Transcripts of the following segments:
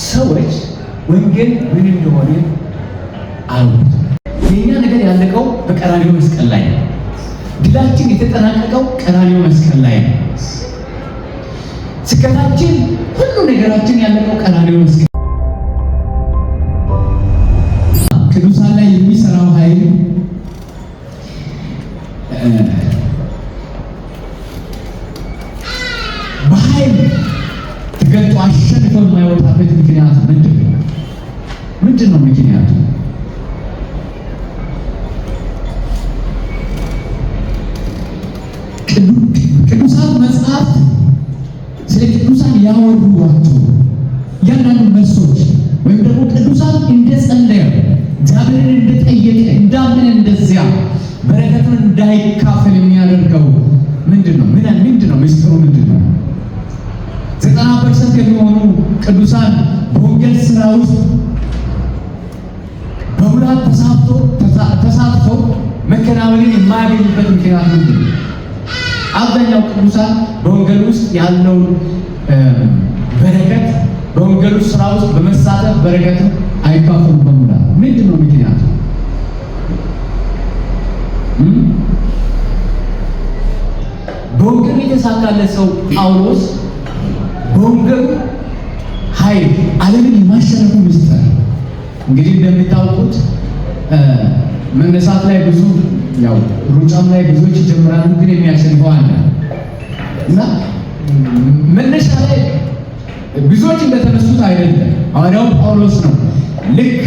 ሰዎች ወንጌል ምን እንደሆነ አሉት። የኛ ነገር ያለቀው በቀራንዮ መስቀል ላይ ነው። ድላችን የተጠናቀቀው ቀራንዮ መስቀል ላይ ነው። ስኬታችን፣ ሁሉ ነገራችን ያለቀው ቀራንዮ መስቀል። ቅዱሳን ላይ የሚሰራው ኃይል በኃይል ተገልጦ አሸንፎ የማይወጣበት ምክንያት ምንድን ነው? ምንድን ነው ምክንያቱ? ቅዱሳን መጽሐፍት ስለ ቅዱሳን ያወሩዋቸው እያንዳንዱ መልሶች ወይም ደግሞ ቅዱሳን እንደጸለየ እግዚአብሔርን እንደጠየቀ እንዳመነ እንደዚያ በረከቱን እንዳይካፈል የሚያደርገው ምንድን ነው? ምንድን ነው ምስጢሩ? ምንድን ነው? 90% የሚሆኑ ቅዱሳን በወንጌል ስራ ውስጥ በሙላት ተሳትፈው መከናወንን የማያገኙበት ምክንያት ምንድን ነው? አብዛኛው ቅዱሳን በወንጌል ውስጥ ያለውን በረከት በወንጌሉ ስራ ውስጥ በመሳተፍ በረከትን አይካፈሉም በሙላት። ምንድን ነው ምክንያቱ? በወንጌሉ የተሳካለት ሰው ጳውሎስ በወንጌሉ ኃይል ዓለምን የማሸነፉ ምስጢር እንግዲህ እንደምታውቁት መነሳት ላይ ብዙ ያው ሩጫም ላይ ብዙዎች ይጀምራሉ፣ ግን የሚያሸንፈው አለ እና መነሻ ላይ ብዙዎች እንደተነሱት አይደለም። ሐዋርያው ጳውሎስ ነው ልክ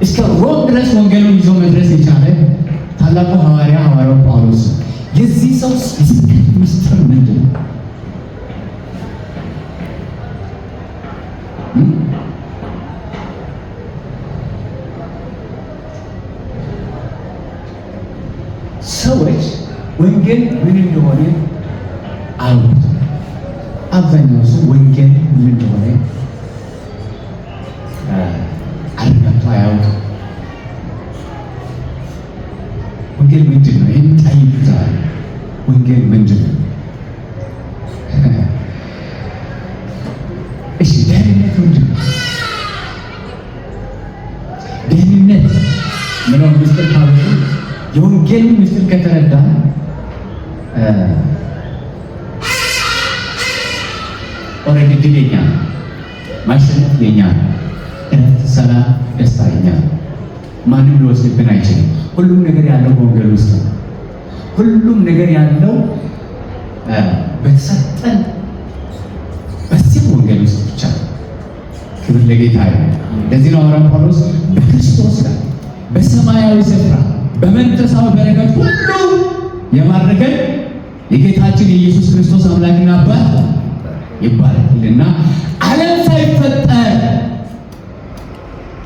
እስከ ሮም ድረስ ወንጌሉን ይዞ መድረስ የቻለ ታላቁ ሐዋርያው ጳውሎስ። የዚህ ሰው የስኬት ምስጢር ምንድን ነው? ሰዎች ወንጌል ምን እንደሆነ አሉት። አብዛኛው ሰው ወንጌል ምን እንደሆነ አረጋግጦ አያውቅም። ወንጌል ምንድን ነው? ይህን ጠይቁታል። ወንጌል ምንድን ነው? እሺ፣ ደህንነት ምንድን ነው? ደህንነት ምነው ምስጢር ካሉ የወንጌልን ምስጢር ከተረዳ ኦልሬዲ ድል የኛ ነው፣ ማሸነፍ የኛ ነው፣ እረፍት፣ ሰላም፣ ደስታ የኛ ነው። ማንም ሊወስድብን አይችልም። ሁሉም ነገር ያለው በወንጌል ውስጥ ነው። ሁሉም ነገር ያለው በተሰጠን በዚህ ወንጌል ውስጥ ብቻ ነው። ክብር ለጌታ ይሁን። ለዚህ ነው ሐዋርያው ጳውሎስ በክርስቶስ ላይ በሰማያዊ ስፍራ በመንፈሳዊ በረከት ሁሉ የማረከን የጌታችን የኢየሱስ ክርስቶስ አምላክና አባት ይባረክልና ዓለም ሳይፈጠር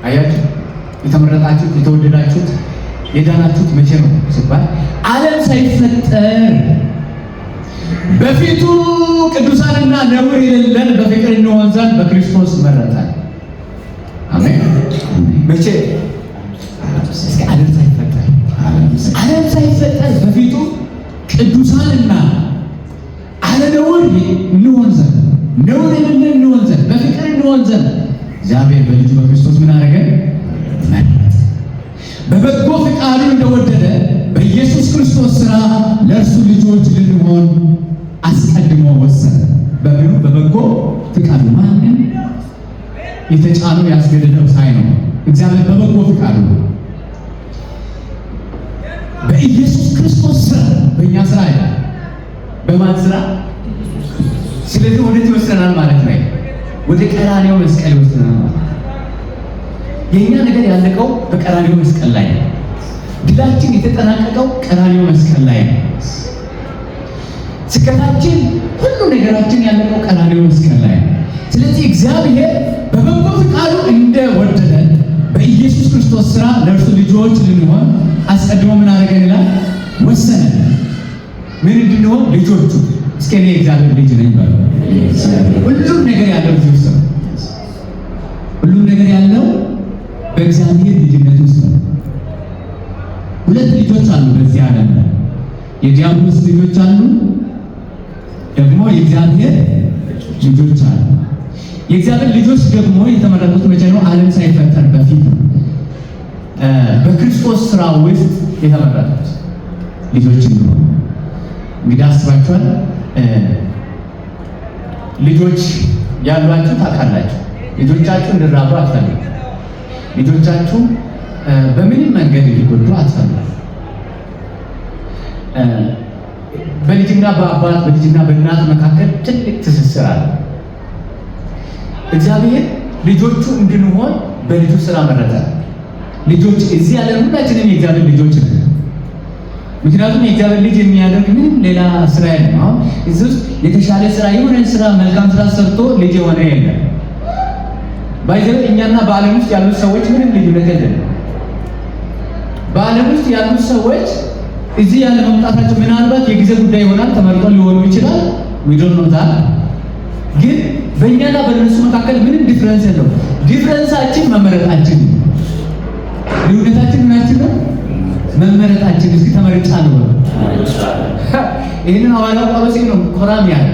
አያችሁ፣ የተመረጣችሁት የተወደዳችሁት የዳናችሁት መቼ ነው ሲባል ዓለም ሳይፈጠር በፊቱ ቅዱሳንና ነውር የሌለን በፍቅር እንሆን ዘንድ በክርስቶስ መረጠን። አሜን። መቼ? ዓለም ሳይፈጠር በፊቱ ቅዱሳንና አለነውር እንሆን ዘንድ ነውር የሌለን እንሆን ዘንድ በፍቅር እንሆን ዘንድ እግዚአብሔር በልጁ በክርስቶስ ምን አደረገን? መረጠን። በበጎ ፍቃዱ እንደወደደ በኢየሱስ ክርስቶስ ሥራ ለእርሱ ልጆች ልንሆን አስቀድሞ ወሰነ። በምኑ? በበጎ ፍቃዱ። ማንም የተጫነው ያስገደደው ሳይኖር እግዚአብሔር በበጎ ፍቃዱ በኢየሱስ ክርስቶስ ሥራ፣ በእኛ ሥራ አይደለም። በማን ሥራ? ስለዚህ ወዴት ይወስደናል ማለት ነው? ወደ ቀራንዮ መስቀል ይወስደናል ማለት ነው። የእኛ ነገር ያለቀው በቀራንዮ መስቀል ላይ ነው። ድላችን የተጠናቀቀው ቀራንዮ መስቀል ላይ ነው። ስኬታችን፣ ሁሉ ነገራችን ያለቀው ቀራንዮ መስቀል ላይ ነው። ስለዚህ እግዚአብሔር በበጎ ፍቃዱ እንደወደደን በኢየሱስ ክርስቶስ ሥራ ለእርሱ ልጆች ልንሆን አስቀድሞ ምን አደረገን ይላል? ወሰነን። ምን እንድንሆን? ልጆቹ። እስኪ እኔ እግዚአብሔር ልጅ ነኝ በሉ። ሁሉም ነገር ያለው ልጅ ውስጥ ነው። ሁሉም ነገር ያለው በእግዚአብሔር ልጅነት ውስጥ ነው። ሁለት ልጆች አሉ በዚህ ዓለም ላይ። የዲያብሎስ ልጆች አሉ፣ ደግሞ የእግዚአብሔር ልጆች አሉ። የእግዚአብሔር ልጆች ደግሞ የተመረጡት መቼ ነው? ዓለም ሳይፈጠር በፊት ነው። በክርስቶስ ስራ ውስጥ የተመረጡት ልጆች ነው። እንግዲህ አስባችኋል። ልጆች ያሏችሁ ታውቃላችሁ። ልጆቻችሁ እንዲራቡ አትፈልጉ። ልጆቻችሁ በምንም መንገድ እንዲጎዱ አትፈልጉ። በልጅና በአባት በልጅና በእናት መካከል ትልቅ ትስስር አለ። እግዚአብሔር ልጆቹ እንድንሆን በልጁ ስራ መረጠ። ልጆች እዚህ ያለ ሁላችንም የእግዚአብሔር ልጆች ነን። ምክንያቱም የእግዚአብሔር ልጅ የሚያደርግ ምንም ሌላ ስራ የለም። አሁን እዚህ ውስጥ የተሻለ ስራ የሆነ ስራ መልካም ስራ ሰርቶ ልጅ የሆነ የለም። ባይዘው እኛና በዓለም ውስጥ ያሉት ሰዎች ምንም ልዩነት የለም። በዓለም ውስጥ ያሉት ሰዎች እዚህ ያለ መምጣታቸው ምናልባት የጊዜ ጉዳይ ይሆናል፣ ተመርጦ ሊሆኑ ይችላል። ዊዶን ነው ታ ግን በእኛና በእነሱ መካከል ምንም ዲፍረንስ የለው። ዲፍረንሳችን መመረጣችን፣ ልዩነታችን ምናችን ነው? መመረጣችን። እስኪ ተመርጫለሁ ነው። ይህንን ሐዋርያው ጳውሎስ ነው ኮራም ያለ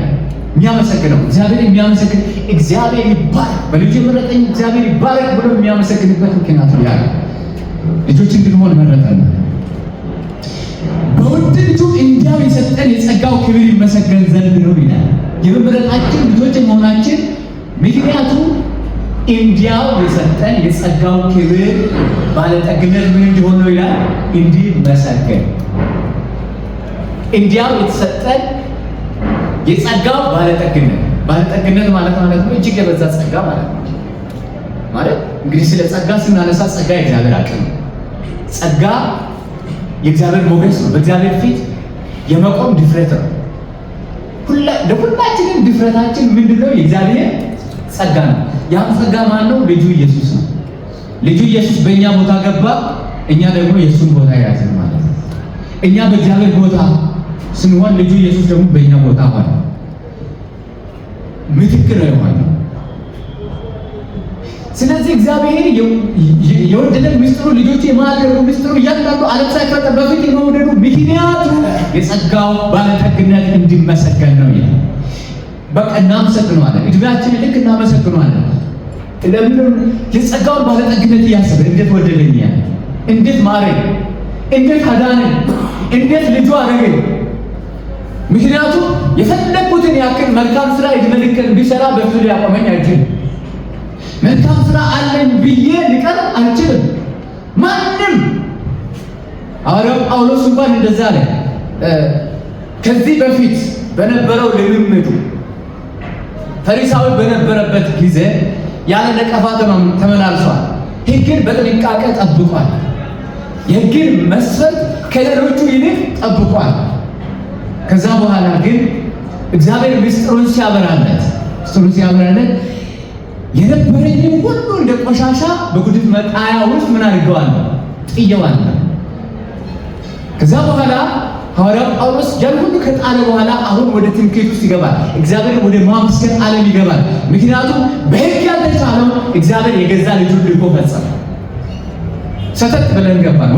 የሚያመሰግነው እግዚአብሔር የሚያመሰግን እግዚአብሔር ይባረክ በልጁ የመረጠኝ እግዚአብሔር ይባረክ ብሎ የሚያመሰግንበት ምክንያት ነው ያለ ልጆች እንድንሆን መረጠን። በውድ ልጁ እንዲያው የሰጠን የጸጋው ክብር ይመሰገን ዘንድ ነው ይላል። የመመረጣችን ልጆች መሆናችን ምክንያቱ እንዲያው የሰጠን የጸጋው ክብር ባለጠግነት ምን እንዲሆን ነው ይላል? እንዲመሰገን። እንዲያው የተሰጠን የጸጋው ባለጠግነት ማለት ነው እጅግ የበዛ ጸጋ ማለት ነው። ማለት እንግዲህ ስለ ጸጋ ስናነሳ ጸጋ የእግዚአብሔር አቅም ነው። ጸጋ የእግዚአብሔር ሞገስ ነው። በእግዚአብሔር ፊት የመቆም ድፍረት ነው። ለሁላችንም ድፍረታችን ምንድነው? የእግዚአብሔር ጸጋ ነው። ያም ጸጋ ማን ነው? ልጁ ኢየሱስ ነው። ልጁ ኢየሱስ በእኛ ቦታ ገባ፣ እኛ ደግሞ የእሱን ቦታ ያዝን ማለት ነው። እኛ በእግዚአብሔር ቦታ ስንሆን ልጁ ኢየሱስ ደግሞ በእኛ ቦታ ሆነ። ምትክ ነው የሆነው። ስለዚህ እግዚአብሔር የወደደን ምስጢሩ ልጆቹ የማደረጉ ምስጢሩ እያንዳንዱ ዓለም ሳይፈጠር በፊት የመውደዱ ምክንያቱ የጸጋው ባለጠግነት እንዲመሰገን ነው ይላል። በቃ እናመሰግነዋለን። እድሜያችንን ልክ እናመሰግነዋለን። ለምን? የጸጋውን ባለጠግነት እያሰብን እንዴት ወደደኝ፣ እንዴት ማረኝ፣ እንዴት አዳነኝ፣ እንዴት ልጁ አደረገኝ። ምክንያቱም የፈለኩትን ያክል መልካም ስራ እድሜ ልኬን ቢሰራ በፊቱ ሊያቆመኝ አይችልም። መልካም ስራ አለኝ ብዬ ሊቀር አልችልም ማንም። ሐዋርያው ጳውሎስ እንኳን እንደዛ አለ። ከዚህ በፊት በነበረው ልምምዱ ፈሪሳዊ በነበረበት ጊዜ ያለ ነቀፋ ተመላልሷል። ሕግን በጥንቃቄ ጠብቋል። የሕግን መስፈርት ከሌሎቹ ይልቅ ጠብቋል። ከዛ በኋላ ግን እግዚአብሔር ምስጢሩን ሲያበራለት የነበረኝን ሁሉ እንደ ቆሻሻ በጉድፍ መጣያ ውስጥ ምን አድርገዋለሁ? ጥየዋለሁ። ከዛ በኋላ ሐዋርያው ጳውሎስ ያን ሁሉ ከጣለ በኋላ አሁን ወደ ትምክህት ውስጥ ይገባል። እግዚአብሔር ወደ ማመስገን ዓለም ይገባል። ምክንያቱም በሕግ ያልተቻለው እግዚአብሔር የገዛ ልጁን ልኮ ፈጸመ። ሰተት ብለን ገባን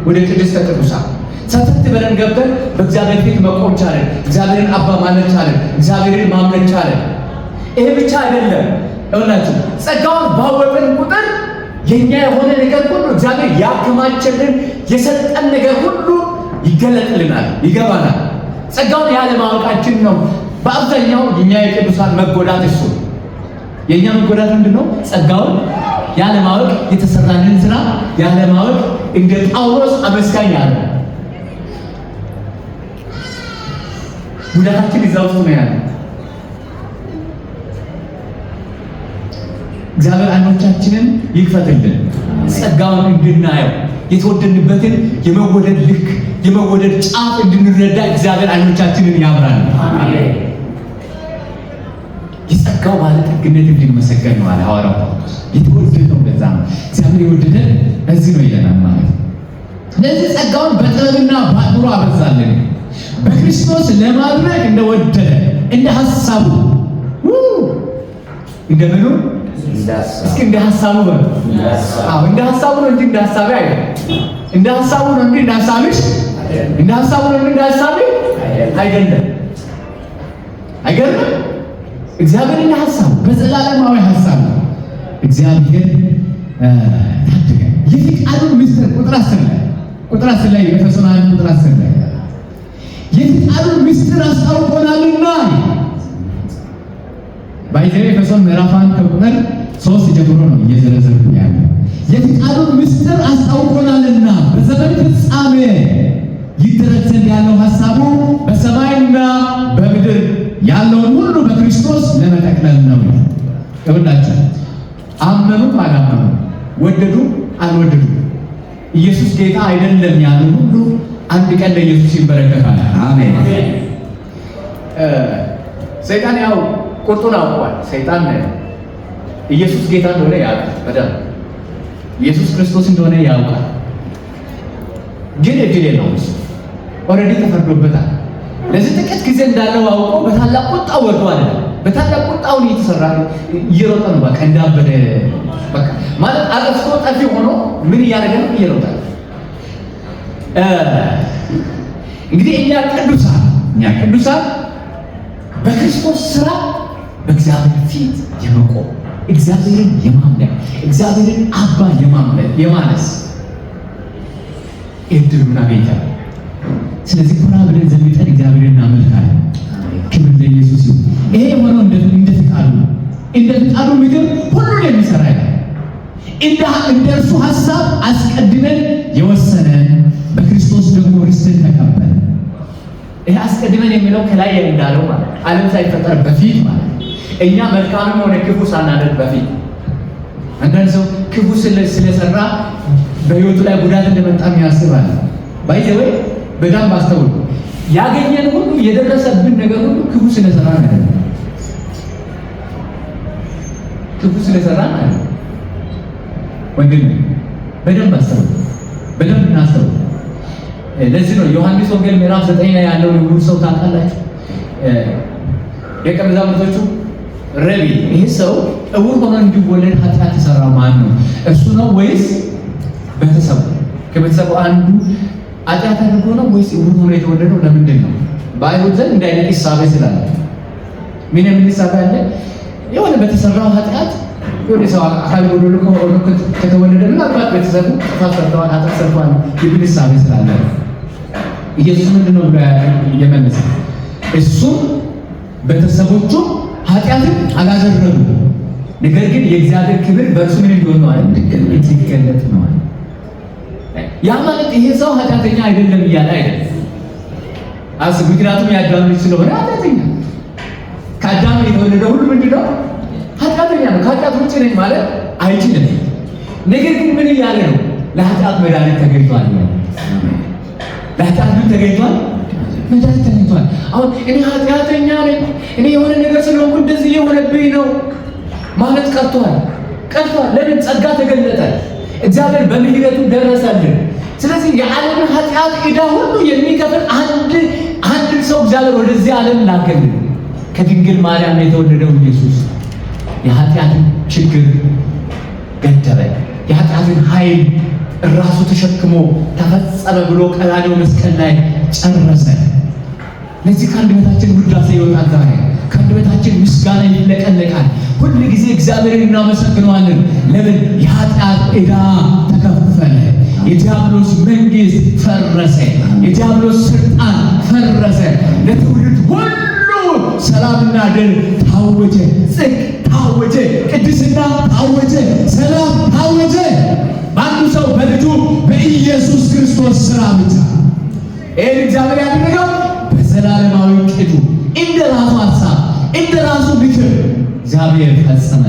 ወደ ቅድስተ ቅዱሳን። ሰተት ብለን ገብተን በእግዚአብሔር ፊት መቆም ቻለን። እግዚአብሔርን አባ ማለት ቻለን። እግዚአብሔርን ማምለክ ቻለን። ይሄ ብቻ አይደለም። እውነቱ ጸጋውን ባወቅን ቁጥር የኛ የሆነ ነገር ሁሉ እግዚአብሔር ያከማቸልን የሰጠን ነገር ሁሉ ይገለጥልናል፣ ይገባናል። ጸጋውን ያለማወቃችን ነው በአብዛኛው የኛ የቅዱሳን መጎዳት። እሱ የኛ መጎዳት ምንድነው? ጸጋውን ያለማወቅ፣ የተሰራንን ስራ ያለማወቅ። እንደ ጳውሎስ አመስጋኝ ያለ ጉዳታችን እዛ ውስጥ ነው ያለ። እግዚአብሔር አይኖቻችንን ይክፈትልን፣ ጸጋውን እንድናየው፣ የተወደድንበትን የመወደድ ልክ የመወደድ ጫፍ እንድንረዳ እግዚአብሔር አይኖቻችንን ያብራል። አሜን። የጸጋው ባለጠግነት እንዲመሰገን ነው አለ ሐዋርያው ጳውሎስ። የተወደድነው ለዛ ነው። እግዚአብሔር የወደደን ለዚህ ነው ይለናል ማለት ነው። ስለዚህ ጸጋውን በጥበብና በአእምሮ አበዛልን በክርስቶስ ለማድረግ እንደወደደ እንደ ሐሳቡ እንደምኑ እስኪ እንደ ሐሳቡ ነው። አዎ እንደ ሐሳቡ ነው እንጂ እንደ ሐሳቤ አይደለም። እንደ ሐሳቡ ነው እንጂ እንደ ሐሳብሽ፣ እንደ ሐሳቡ ነው እንጂ እንደ ሐሳቤ አይደለም። አይገርምም? እግዚአብሔርን ሐሳብ በዘላለማዊ ሐሳብ እግዚአብሔር ታደገ። የፍቃዱን ምስጢር ቁጥር 10 ላይ ኤፌሶን 1 ቁጥር 10 ላይ የፍቃዱን ምስጢር አስታውቆናልና ባይዘው ኤፌሶን ምዕራፍ 1 ከቁጥር 3 ጀምሮ ነው እየዘረዘርኩ ያለው። የፍቃዱን ምስጢር አስታውቆናልና በዘመን ፍጻሜ ይደረግ ዘንድ ያለው ሐሳቡ በሰማይና በምድር ያለውን ሁሉ በክርስቶስ ለመጠቅለል ነው። ይኸውላችሁ አመኑም አላመኑም፣ ወደዱም አልወደዱም ኢየሱስ ጌታ አይደለም ያሉ ሁሉ አንድ ቀን ለኢየሱስ ይበረከታል። አሜን። ሰይጣን ያው ቁርጡን አውቋል። ሰይጣን ኢየሱስ ጌታ እንደሆነ ያውቃል በደንብ ኢየሱስ ክርስቶስ እንደሆነ ያውቃል። ግን እድል የለውም። ኦልሬዲ ተፈርዶበታል። ለዚህ ጥቂት ጊዜ እንዳለው አውቆ በታላቅ ቁጣ ወርዷል። በታላቅ ቁጣውን እየተሰራ እየሮጠ ነው። በቃ እንዳበደ በቃ ማለት አጥፍቶ ጠፊ ሆኖ ምን እያደረገ ነው? እየሮጠ እንግዲህ እኛ ቅዱሳን በክርስቶስ ስራ በእግዚአብሔር ፊት የመቆም እግዚአብሔርን የማምለክ እግዚአብሔርን አባ የማነስ እድሉን አግኝተናል። ስለዚህ ኩራ ብለን ዘምጠን እግዚአብሔርን እናመልካለን። ክብር ለኢየሱስ ይሁን። ይሄ የሆነው እንደ ፍቃዱ ምግብ ሁሉን የሚሰራ እንደ እርሱ ሐሳብ አስቀድመን የወሰነ በክርስቶስ ደግሞ ርስትን ተቀበለ። ይሄ አስቀድመን የሚለው ከላይ እንዳለው ማለት ዓለም ሳይፈጠር በፊት ማለት እኛ መልካምም ሆነ ክፉ ሳናደርግ በፊት አንዳንድ ሰው ክፉ ስለሰራ በሕይወቱ ላይ ጉዳት እንደመጣ ያስባል። ባይዘው በጣም አስተውሉ። ያገኘን ሁሉ የደረሰብን ነገር ሁሉ ክፉ ስለሰራ ነው። ክፉ ስለሰራ ነው። ወንድም በደንብ አስተውሉ፣ በደንብ እናስተውሉ። ለዚህ ነው ዮሐንስ ወንጌል ምዕራፍ 9 ላይ ያለው ሁሉ ሰው ታውቃላችሁ። ደቀ መዛሙርቶቹ ረቢ ይሄ ሰው እውር ሆኖ እንዲወለድ ኃጢአት የሰራው ማን ነው? እርሱ ነው ወይስ ቤተሰቡ? ከቤተሰቡ አንዱ ኃጢአት አድርጎ ነው ወይስ እውር ሆኖ የተወለደው? ለምንድን ነው? በአይሁድ ዘንድ እንደ አይነት ሂሳብ ስላለ ምን ሂሳብ አለ? የሆነ በተሰራው ኃጢአት የሆነ ሰው አካል ጎዶሎ ከተወለደ ምናልባት ቤተሰቡ ጥፋት ሰርተዋል፣ ኃጢአት ሰርተዋል የሚል ሂሳብ ስላለ ኢየሱስ ምንድን ነው ብሎ የመለሰ እሱም ቤተሰቦቹ ኃጢአትን አላደረጉም፣ ነገር ግን የእግዚአብሔር ክብር በእርሱ ምን እንዲሆን ነው እንዲገለጥ ነው። ያ ማለት ይሄ ሰው ኃጢአተኛ አይደለም እያለ አይደለም። ምክንያቱም የአዳም ልጅ ስለሆነ ኃጢአተኛ ከአዳም የተወለደ ሁሉ ምንድን ነው? ኃጢአተኛ ነው። ከኃጢአት ውጭ ነኝ ማለት አይችልም። ነገር ግን ምን እያለ ነው? ለኃጢአት መድኃኒት ተገኝቷል። ለኃጢአት ምን ተገኝቷል? መድኃኒት ተገኝቷል። አሁን እኔ ኃጢአተኛ ነኝ፣ እኔ የሆነ ነገር ስለሆንኩ እንደዚህ የሆነብኝ ነው ማለት ቀርቷል። ለምን? ጸጋ ተገለጠ። እግዚአብሔር በምህረቱ ደረሰልን። ስለዚህ የዓለምን ኃጢአት ዕዳ ሁሉ የሚከፍል አንድ ሰው እግዚአብሔር ወደዚህ ዓለም ላከልን። ከድንግል ማርያም የተወለደው ኢየሱስ የኃጢአትን ችግር ገደበ። የኃጢአትን ኃይል ራሱ ተሸክሞ ተፈጸመ ብሎ ቀራንዮ መስቀል ላይ ጨረሰ። ለዚህ ከአንደበታችን ውዳሴ ይወጣል። ዛሬ ከአንደበታችን ምስጋና ይለቀለቃል። ሁል ጊዜ እግዚአብሔርን እናመሰግነዋለን። ለምን? የኃጢአት ዕዳ ተከፈለ። የዲያብሎስ መንግስት ፈረሰ። የዲያብሎስ ስልጣን ፈረሰ። ለትውልድ ሁሉ ሰላምና ድል ታወጀ። ጽድቅ ታወጀ። ቅድስና ታወጀ። ሰላም ታወጀ። በአንዱ ሰው በልጁ በኢየሱስ ክርስቶስ ስራ ብቻ። ይህን እግዚአብሔር ያደረገው በዘላለማዊ ዕቅዱ እንደ ራሱ ሐሳብ እንደ ራሱ ምክር እግዚአብሔር ፈጸመ።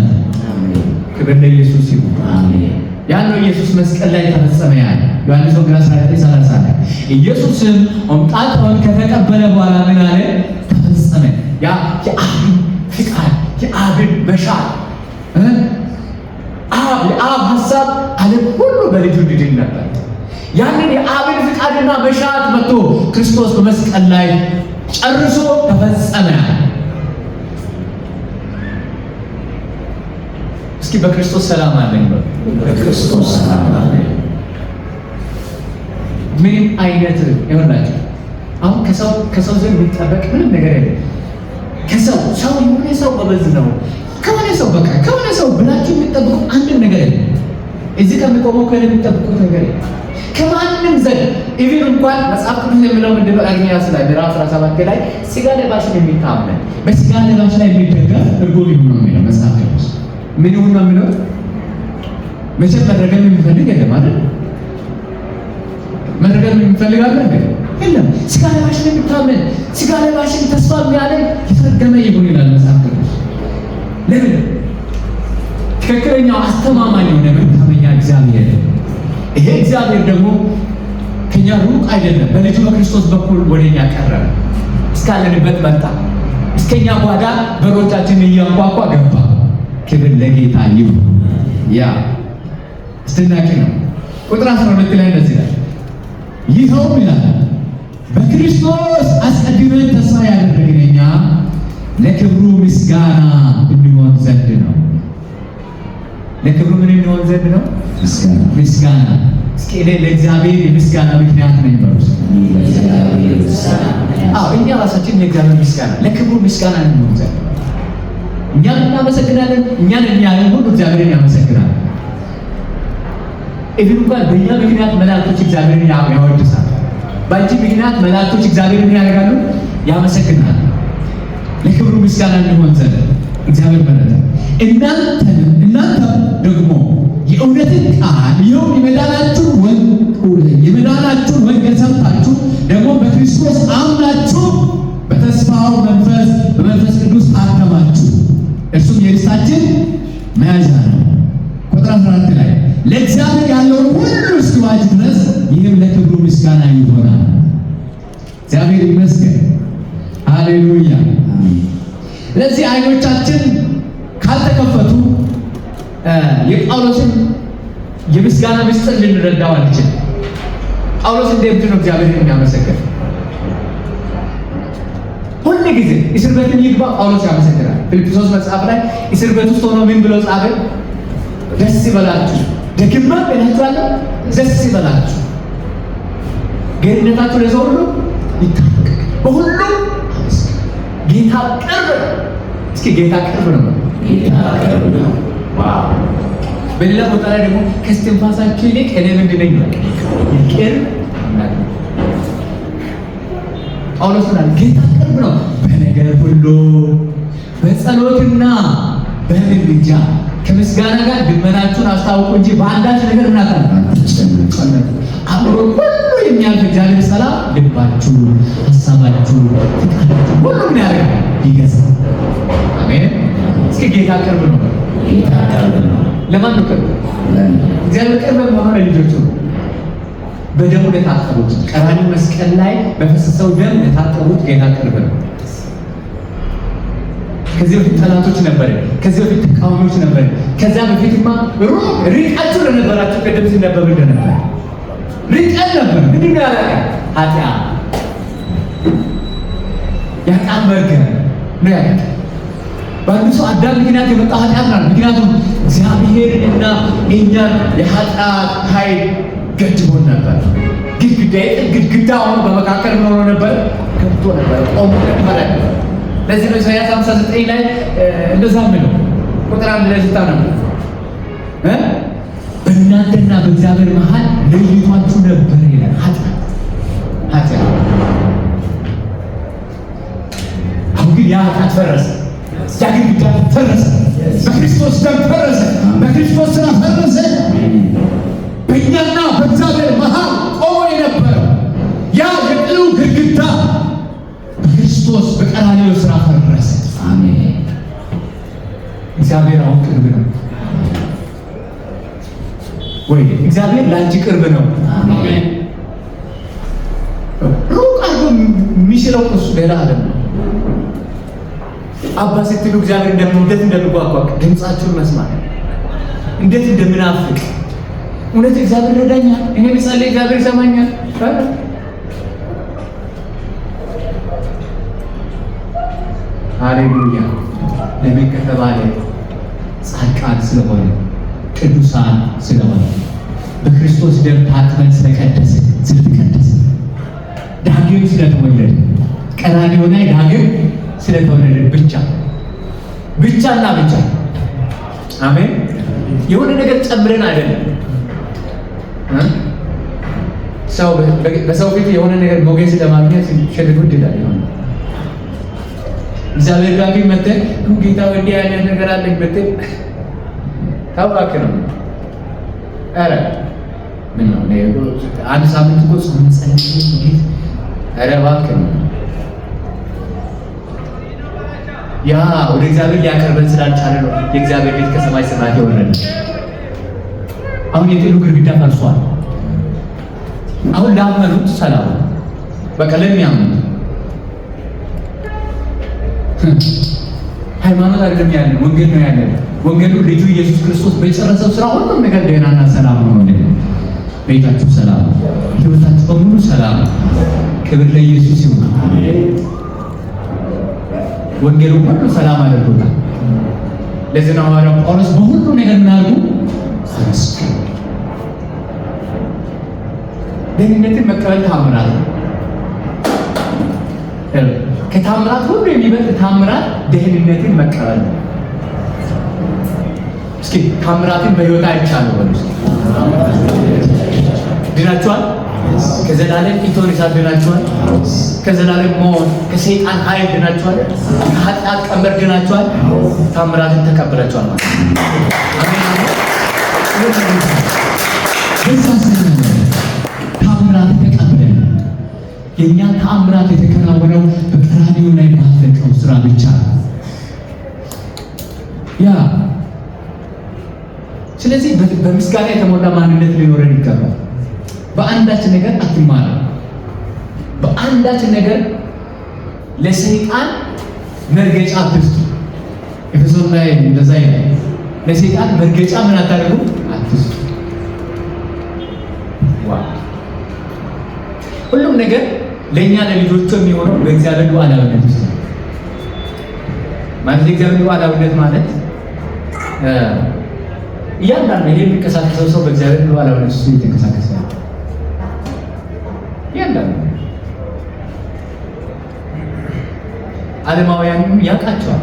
ክብር ለኢየሱስ ይሁን። አሜን። ያን ነው ኢየሱስ መስቀል ላይ ተፈጸመ ያለ ዮሐንስ ወንጌል 19:30 ላይ ኢየሱስም ሆምጣጤውን ከተቀበለ በኋላ ምን አለ? ተፈጸመ። ያ የአብን ፍቃድ የአብን መሻት የአብ ሐሳብ ዓለም ሁሉ በልጁ እንዲድን ነበር። ያንን የአብን ፍቃድና መሻት መጥቶ ክርስቶስ በመስቀል ላይ ጨርሶ ተፈጸመ። እስኪ በክርስቶስ ሰላም አለኝ በሉ። በክርስቶስ ሰላም አለኝ። ምንም አይነት ይሆናል። አሁን ከሰው ዘንድ የሚጠበቅ ምንም ነገር የለም። ሰው የሆነ ሰው በበዝ ነው ከሆነ ሰው በቃ ከሆነ ሰው ብላችሁ የሚጠብቁት አንድም ነገር የለም። እዚህ ከሚቆመው ከሆነ የሚጠብቁት ነገር የለም ከማንም ዘንድ። ኢቭን እንኳን መጽሐፍ ቅዱስ የሚለው ምንድነው? ኤርምያስ ላይ ምዕራፍ 17 ላይ ሥጋ ለባሽን የሚታመን በሥጋ ለባሽ ላይ የሚደገፍ እርጉም ይሁን ነው የሚለው መጽሐፍ ቅዱስ። ምን ይሁን ነው የሚለው? መቼም መረገም የሚፈልግ የለም አይደል? መረገም የሚፈልግ አለ እንዴ? የለም። ሥጋ ለባሽን የሚታመን ሥጋ ለባሽን ተስፋ የሚያደርግ የተረገመ ይሁን ይላል መጽሐፍ ቅዱስ። ለምን? ትክክለኛው አስተማማኝ የሆነ መታመኛ እግዚአብሔር። ይሄ እግዚአብሔር ደግሞ ከኛ ሩቅ አይደለም። በልጁ በክርስቶስ በኩል ወደኛ ቀረበ፣ እስካለንበት መጣ፣ እስከኛ ጓዳ በሮቻችንን እያንኳኳ ገባ። ክብር ለጌታ ይሁን። ያ አስደናቂ ነው። ቁጥር 12 ላይ እንደዚህ ይላል፣ ይኸውም ይላል በክርስቶስ አስቀድመን ተስፋ ያደረግን እኛ ለክብሩ ምስጋና እንዲሆን ዘንድ ነው። ለክብሩ ምን እንዲሆን ዘንድ ነው? ምስጋና። እስኪ እኔ ለእግዚአብሔር የምስጋና ምክንያት ነኝ በሉት። እኛ ራሳችን ለእግዚአብሔር ምስጋና ለክብሩ ምስጋና እንዲሆን ዘንድ እኛን እናመሰግናለን። እኛን የሚያለን ሁሉ እግዚአብሔርን ያመሰግናል። ኢቭን እንኳን በእኛ ምክንያት መላእክቶች እግዚአብሔርን ያወድሳል። በአንቺ ምክንያት መላእክቶች እግዚአብሔርን ያደርጋሉ፣ ያመሰግናል። ለክብሩ ምስጋና እንዲሆን ዘንድ እግዚአብሔር መረጠ። እናንተም ደግሞ የእውነትን ቃል ይኸውም የመዳናችሁን ወንጌል ሰምታችሁ ደግሞ በክርስቶስ አምናችሁ በተስፋው መንፈስ በመንፈስ ቅዱስ ታተማችሁ፣ እርሱም የርስታችን መያዣ ነው። ቁጥር 14 ላይ ለእግዚአብሔር ያለውን ሁሉ እስኪዋጅ ድረስ ይህም ለክብሩ ምስጋና ይሆናል። እግዚአብሔር ይመስገን። ሃሌሉያ። ስለዚህ አይኖቻችን ካልተከፈቱ የጳውሎስን የምስጋና ምስጢር ልንረዳው አንችልም። ጳውሎስ እንዴት ነው እግዚአብሔርን የሚያመሰግነው? ሁሉ ጊዜ እስር ቤትን ይግባ ጳውሎስ ያመሰግናል። ፊልጵስዩስ መጽሐፍ ላይ እስር ቤት ውስጥ ሆኖ ምን ብሎ ጻፈ? ደስ ይበላችሁ፣ ደግሜ እላችኋለሁ ደስ ይበላችሁ፣ ገርነታችሁ ለሰው ሁሉ ይታወቅ፣ በሁሉ ጌታ ቅርብ ነው። እስኪ ጌታ ቅርብ ነው። ጌታ ቅርብ ነው። ዋው! በሌላ ቦታ ላይ ደግሞ ከእስትንፋሳችሁ ይልቅ እኔ ምንድን ነኝ? ቅርብ ነው። ጳውሎስ ነው ጌታ ቅርብ ነው። በነገር ሁሉ በጸሎትና በምልጃ ከምስጋና ጋር ልመናችሁን አስታውቁ እንጂ በአንዳች ነገር አእምሮ ሁሉ የሚያልፍ እግዚአብሔር ሰላም ልባችሁ፣ ሀሳባችሁ፣ ፍቃዳችሁ ሁሉ ምን ያደርጋል? ይገዛል። አሜን። እስኪ ጌታ ቅርብ ነው። ጌታ ቅርብ ነው። ለማን ነው ቅርብ? እግዚአብሔር ቅርብ መሆኑ ለልጆቹ በደሙ ለታጠቡት፣ ቀራንዮ መስቀል ላይ በፈሰሰው ደም ለታጠቡት ጌታ ቅርብ ነው። ከዚህ በፊት ጠላቶች ነበር፣ ከዚህ በፊት ተቃዋሚዎች ነበር። ከዛ በፊትማ ርቃችሁ ለነበራችሁ ቀደም ሲነበብ እንደነበር ርቀን ነበር። እንግዲህ ነው ያለ ኃጢአት ያጣን መርገም ነው ያለ በአንዱ ሰው አዳም ምክንያት የመጣ ኃጢአት ነው። ምክንያቱም እግዚአብሔር እና እኛን የኃጢአት ኃይል ገድቦን ነበር። ግድግዳ ሆኖ በመካከል ሆኖ ነበር፣ ገብቶ ነበር፣ ቆሞ ነበር። ለዚህ ነው ኢሳይያስ 59 ላይ እንደዛ ነው ቁጥር 1 ላይ ስታነቡ በእናንተና በእግዚአብሔር መሃል ለይቷችሁ ነበር ይላል። ኃጢአት አሁን ግን ያ ኃጢአት ፈረሰ፣ ያ ግድግዳ ፈረሰ፣ በክርስቶስ ደም ፈረሰ፣ በክርስቶስ ስራ ፈረሰ። በእኛና በእግዚአብሔር መሃል ቆሞ የነበረው ያ የጥሉ ግድግዳ በክርስቶስ በቀራንዮ ስራ ፈረሰ። አሜን። እግዚአብሔር አሁን ቅርብ ነው ወይ? እግዚአብሔር ለአንቺ ቅርብ ነው። አሜን። ሩቅ አድርጎ የሚችለው እሱ ሌላ አይደለም። አባ ስትሉ እግዚአብሔር እንዴት እንደሚጓጓ ድምፃችሁን መስማት እንዴት እንደምናፍቅ እውነት እግዚአብሔር ይረዳኛል፣ እኔ ምሳሌ እግዚአብሔር ይሰማኛል። ሃሌሉያ። ለምን ከተባለ ጻድቃን ስለሆነ ቅዱሳን ስለሆነ በክርስቶስ ደም ታጥበን ስለተቀደስን ዳግም ስለተወለደ ቀራንዮ ላይ ዳግም ስለተወደድን ብቻና ብቻ። አሜን። የሆነ ነገር ጨምረን አይደለም። ሰው በሰው ፊት የሆነ ነገር ሞገስ ለማግኘት ሸድጉድ ይላል። ይሆን እግዚአብሔር ጋር ግን መጥተህ ጌታ እንዲህ አይነት ነገር አለኝ ብትል ታውቃክ ነው። ኧረ ምን ነው አንድ ሳምንት እኮ ጾም ጸልይ እንዴት! ኧረ እባክህ ነው ያ ወደ እግዚአብሔር ሊያቀርበን ስላልቻለ ነው የእግዚአብሔር ቤት ከሰማይ ሰማያት የወረደ። አሁን የጥሉ ግድግዳ ፈርሷል። አሁን ላመኑት ሰላም በቃ ለሚያምኑት ሃይማኖት አይደለም ያለ ወንጌል ነው ያለ። ወንጌሉ ልጁ ኢየሱስ ክርስቶስ በጨረሰው ስራ ሁሉም ነገር ደህናና ሰላም ነው። ቤታችሁ ሰላም፣ ህይወታችሁ በሙሉ ሰላም። ክብር ለኢየሱስ ይሁን። ወንጌሉ ሁሉ ሰላም አድርጎታል። ለዚህ ነው ሐዋርያው ጳውሎስ በሁሉ ነገር ምን አድርጉ? ተመስገኑ። ደህንነትን መቀበል ታምራት ነው። ከታምራት ሁሉ የሚበልጥ ታምራት ደህንነትን መቀበል ነው። እስኪ ታምራትን በህይወት አይቻለሁ በሉ። ድናችኋል? ከዘላለም ኢቶን እሳት ድናችኋል? ከዘላለም ሞት ከሰይጣን ኃይል ድናችኋል? ከኃጢአት ቀንበር ድናችኋል? ታምራትን ተቀብላችኋል ማለት ነው። ታምራትን ተቀብለን የእኛ ታምራት የተከናወነው በቀራንዮ ላይ ባለቀው ስራ ብቻ ነው። ያ ስለዚህ በምስጋና የተሞላ ማንነት ሊኖረን ይገባል። በአንዳች ነገር አትማሩ። በአንዳች ነገር ለሰይጣን መርገጫ አትስጡ። ኤፌሶን ላይ እንደዛ ይላል። ለሰይጣን መርገጫ ምን አታደርጉ? አትስጡ። ሁሉም ነገር ለእኛ ለልጆቹ የሚሆነው በእግዚአብሔር ሉዓላዊነት ውስጥ ነው። ማለት የእግዚአብሔር ሉዓላዊነት ማለት እያንዳንዱ ይሄ የሚንቀሳቀሰው ሰው በእግዚአብሔር ሉዓላዊነት ውስጥ እየተንቀሳቀሰ ነው። እያንዳንዱ ዓለማውያንም ያውቃቸዋል።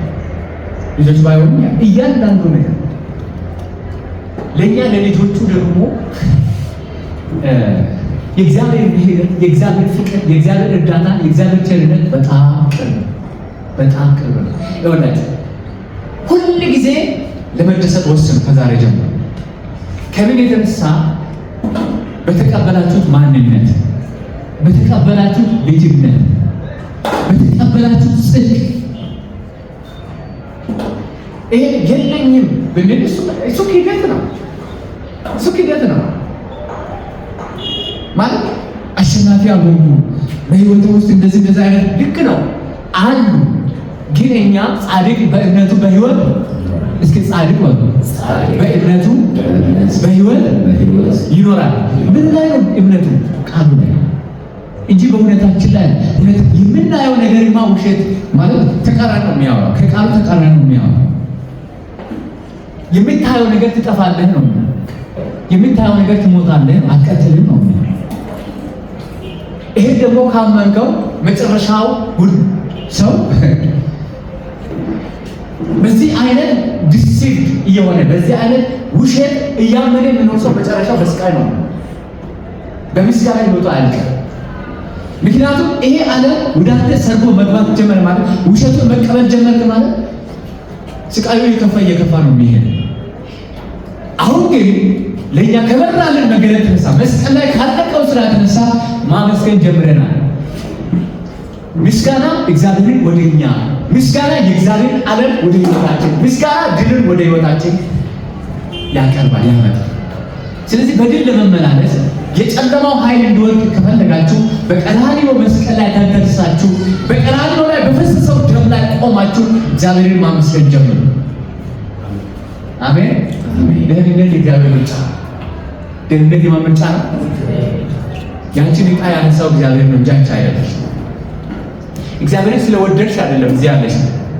ልጆች ባይሆኑ እያንዳንዱ ነገር ለእኛ ለልጆቹ ደግሞ የእግዚአብሔር ምሕረት፣ የእግዚአብሔር ፍቅር፣ የእግዚአብሔር እርዳታ፣ የእግዚአብሔር ቸርነት በጣም ቅርብ ነው። ይኸውላችሁ ሁል ጊዜ ለመደሰት ወስኑ። ከዛሬ ጀምሮ ከምን የተነሳ? በተቀበላችሁት ማንነት፣ በተቀበላችሁት ልጅነት፣ በተቀበላችሁት ጽድቅ። ይሄ የለኝም ብንል እሱ ክህደት ነው። ማለት አሸናፊ አልሆኑ በህይወት ውስጥ እንደዚህ አይነት ልክ ነው አሉ። ግን እኛ ጻድቅ በእምነቱ በህይወት እስኪ ጻድቅ ወጡ በእምነቱ በህይወት ይኖራል። ምን ላይ ነው እምነቱ? ቃሉ ላይ እንጂ በእውነታችን ላይ የምናየው ነገርማ ውሸት ማለት ተቃራኒ ነው የሚያወራው። ከቃሉ ተቃራኒ ነው የሚያወራው። የምታየው ነገር ትጠፋለህ ነው። የምታየው ነገር ትሞታለህ፣ አትቀጥልም ነው። ይሄ ደግሞ ካመንከው መጨረሻው ሰው በዚህ አይነት ዲሲፕ እየሆነ በዚህ አይነት ውሸት እያመነ የሚኖር ሰው መጨረሻው በስቃይ ነው። በምስጋና ይወጣ አልቀር። ምክንያቱም ይሄ ዓለም ወደ አንተ ሰርጎ መግባት ጀመረ ማለት ውሸቱን መቀበል ጀመረ ማለት ስቃዩ እየከፋ ነው የሚሄድ። አሁን ግን ለእኛ ከበራልን ነገር የተነሳ መስቀል ላይ ካለቀው ስራ የተነሳ ማመስገን ጀምረናል። ምስጋና እግዚአብሔርን ወደኛ፣ ምስጋና የእግዚአብሔር ዓለም ወደ ህይወታችን፣ ምስጋና ድልን ወደ ህይወታችን ያቀርባል ያመጣል። ስለዚህ በድል ለመመላለስ የጨለማው ኃይል እንዲወድቅ ከፈለጋችሁ በቀራንዮ መስቀል ላይ ተንተርሳችሁ በቀራንዮ ላይ በፈሰሰው ደም ላይ ቆማችሁ እግዚአብሔርን ማመስገን ጀምሩ። አሜን። ደህንነት የእግዚአብሔር ምርጫ፣ ደህንነት የማን ምርጫ ነው? ያንቺን ዕቃ ያነሳው እግዚአብሔር ነው እንጂ አንቺ አይደለሽ። እግዚአብሔርን ስለወደድሽ አይደለም እዚህ ያለሽ፣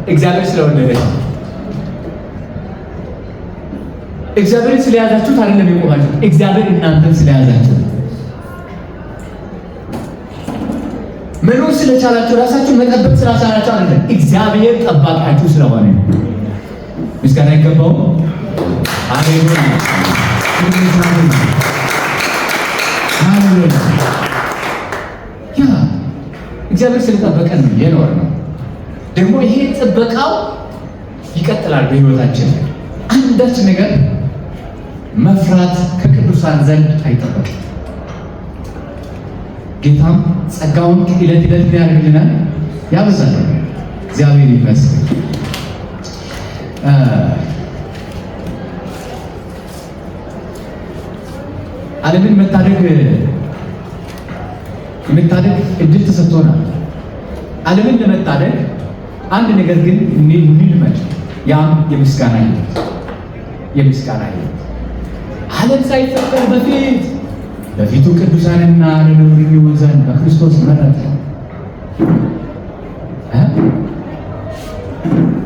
እግዚአብሔር ስለወደደሽ። እግዚአብሔርን ስለያዛችሁት አይደለም የቆማችሁት፣ እግዚአብሔር እናንተን ስለያዛችሁ። መኖር ስለቻላችሁ ራሳችሁን መጠበቅ ስላቻላችሁ አይደለም፣ እግዚአብሔር ጠባቂያችሁ ስለሆነ ምስጋና ይገባው። ሃሌሉያ ሃሌሉያ። ያ እግዚአብሔር ስለጠበቀን ነው የኖር ነው። ደግሞ ይሄ ጥበቃው ይቀጥላል በሕይወታችን። አንዳች ነገር መፍራት ከቅዱሳን ዘንድ አይጠበቅም። ጌታም ጸጋውን ዕለት ዕለት ያደርግልናል፣ ያበዛል። እግዚአብሔር ይመስገን። ዓለምን መታደግ እድል ተሰጥቶናል። ዓለምን ለመታደግ አንድ ነገር ግን እንልመድ፣ ያም የምስጋና ሕይወት። ዓለም ሳይፈጠር በፊቱ ቅዱሳንና ለነውር የሚሆን ዘንድ በክርስቶስ መረጠ።